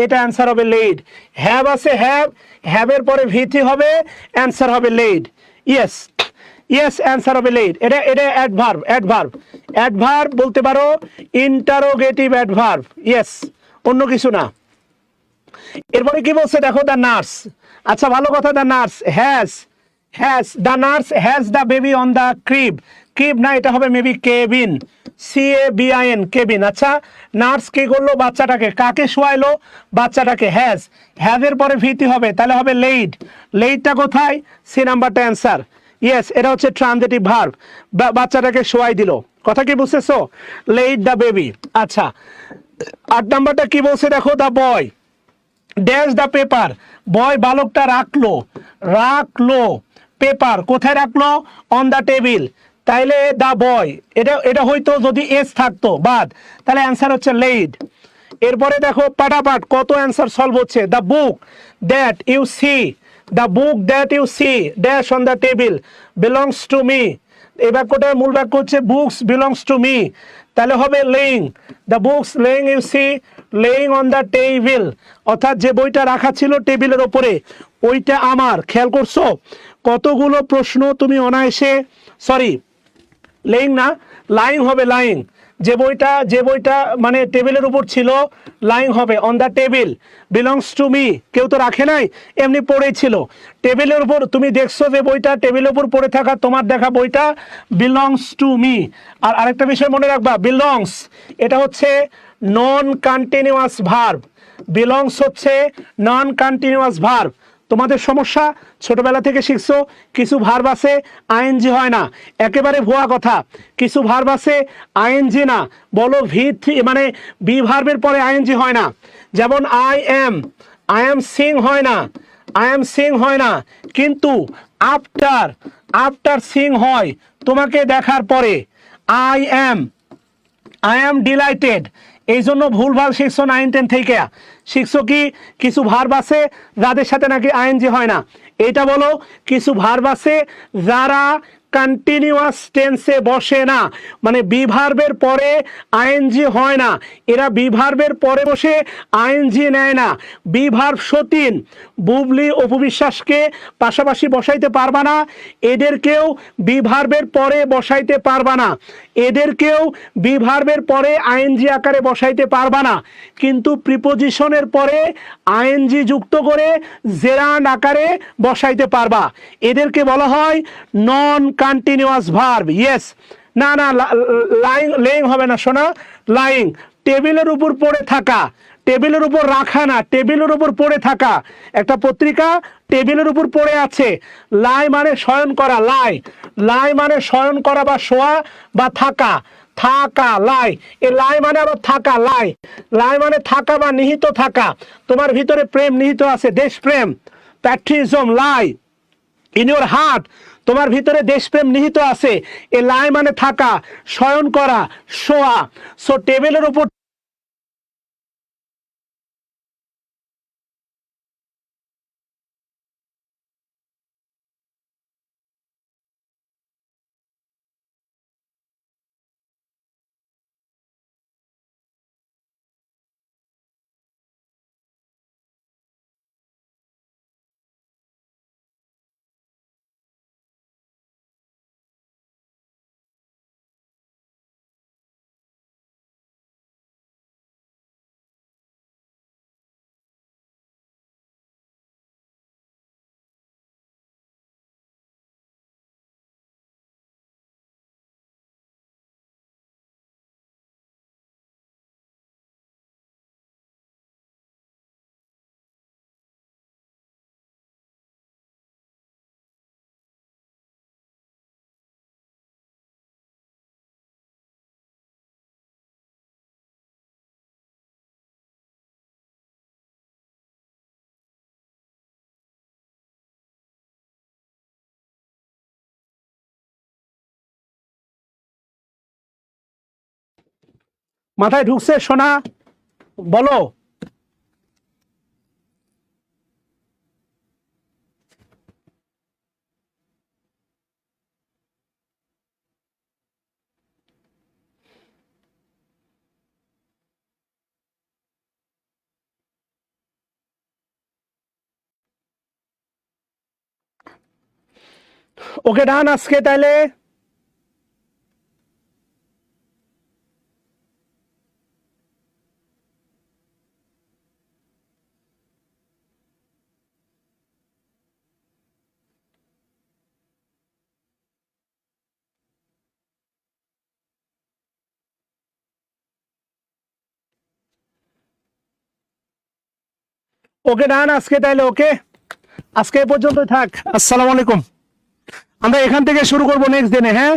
এটা অ্যান্সার হবে লেড। হ্যাভ আছে হ্যাভ, হ্যাভের পরে ভিথি হবে, অ্যান্সার হবে লেড। ইয়েস ইয়েস, অ্যান্সার হবে লেড। এটা এটা অ্যাডভার্ব, অ্যাডভার্ব, অ্যাডভার্ব বলতে পারো, ইন্টারোগেটিভ অ্যাডভার্ব, ইয়েস, অন্য কিছু না। এরপরে কি বলছে দেখো, দ্য নার্স, আচ্ছা ভালো কথা, the nurse has, the nurse has the baby on the crib, crib না এটা হবে মেবি কেবিন, CABIN, কেবিন। আচ্ছা নার্স কি করলো, বাচ্চাটাকে, কাকে শোয়াইলো, বাচ্চাটাকে, হ্যাজের পরে ভিতি হবে, তাহলে হবে লেইড, লেইডটা কোথায়, সি নাম্বারটা অ্যান্সার। ইয়েস, এটা হচ্ছে ট্রানজিটিভ ভার্ব, বাচ্চাটাকে শোয়াই দিল, কথা কি বুঝতেছো, লেইড দ্য বেবি। আচ্ছা 8 নাম্বারটা কি বলছে দেখো, the boy dash the paper, boy বালকটা রাখলো, রাখলো পেপার কোথায় রাখলো, অন দ্য টেবিল, তাইলে দ্য বয়, এটা এটা হয়তো যদি এস থাকতো বাদ, তাহলে অ্যান্সার হচ্ছে লেইড। এরপরে দেখো পাটাপাট কত অ্যান্সার সলভ হচ্ছে, the book that you see, the book that you see dash on the table belongs to me, এই বাক্যটার মূল বাক্য হচ্ছে বুকস বিলংস টু মি, তাহলে হবে lying, the books lying you see lying on the table, অর্থাৎ যে বইটা রাখা ছিল টেবিলের ওপরে ওইটা আমার। খেয়াল করছো কতগুলো প্রশ্ন তুমি অনায়াসে, সরি লেইং না লাইং হবে, লাইং, যে বইটা মানে টেবিলের উপর ছিল, লাইং হবে, on the table belongs to me, কেউ তো রাখে নাই এমনি পড়েই ছিল টেবিলের উপর, তুমি দেখছো যে বইটা টেবিলের উপর পড়ে থাকা তোমার দেখা বইটা বিলংস টু মি। আর আরেকটা বিষয় মনে রাখবা, বিলংস এটা হচ্ছে নন কন্টিনিউয়াস ভার্ব, বিলংস হচ্ছে নন কন্টিনিউয়াস ভার্ব। তোমাদের সমস্যা ছোটবেলা থেকে শিখছো কিছু ভার্ব আছে আইএনজি হয় না, একেবারে ভুয়া কথা, কিছু ভার্ব আছে আইএনজি না, বলো V3 মানে বি ভার্বের পরে আইএনজি হয় না, যেমন আই এম সিং হয় না, আই এম সিং হয় না, কিন্তু আফটার, আফটার সিং হয় তোমাকে দেখার পরে, I am I am delighted, এই জন্য ভুলভাল শিখছো 9-10 থেকে। শিখছো কি কিছু ভার্ব আছে যাদের সাথে নাকি আইএনজি হয় না। এটা বলো কিছু ভার্ব আছে যারা কন্টিনিউয়াস টেন্সে বসে না, মানে বি ভার্বের পরে আইএনজি হয় না, এরা বি ভার্বের পরে বসে আইএনজি নেয় না। বি ভার্ব সতীন, বুবলি, অপবিশ্বাসকে পাশাপাশি বসাইতে পারবা না, এদেরকেও বি ভার্বের পরে বসাইতে পারবা না, এদেরকেও বি ভার্বের পরে আইএনজি আকারে বসাইতে পারবা না, কিন্তু প্রিপোজিশনের পরে আইএনজি যুক্ত করে জেরান্ড আকারে বসাইতে পারবা। এদেরকে বলা হয় নন কন্টিনিউয়াস ভার্ব। ইয়েস, না না, লাইং লেইং হবে না শোনা, লাইং টেবিলের উপর পড়ে থাকা, টেবিলের উপর রাখা না, টেবিলের উপর পড়ে থাকা। একটা পত্রিকা টেবিলের উপর পড়ে আছে। লাই মানে শয়ন করা, লাই, লাই মানে শয়ন করা বা শোয়া বা থাকা, থাকা লাই, এ লাই মানে আবার থাকা, লাই, লাই মানে থাকা বা নিহিত থাকা। তোমার ভিতরে প্রেম নিহিত আছে, দেশপ্রেম, প্যাট্রিজম, লাই ইন ইউর হার্ট, তোমার ভিতরে দেশপ্রেম নিহিত আছে। এ লাই মানে থাকা, শয়ন করা, শোয়া। সো টেবিলের উপর মাথায় ঢুকছে শোনা, বলো। ওকে ডান আজকে তাইলে। ওকে ডান আজকে তাইলে। ওকে, আজকে এ পর্যন্ত থাক। আসসালামু আলাইকুম। আমরা এখান থেকে শুরু করবো নেক্সট দিনে। হ্যাঁ।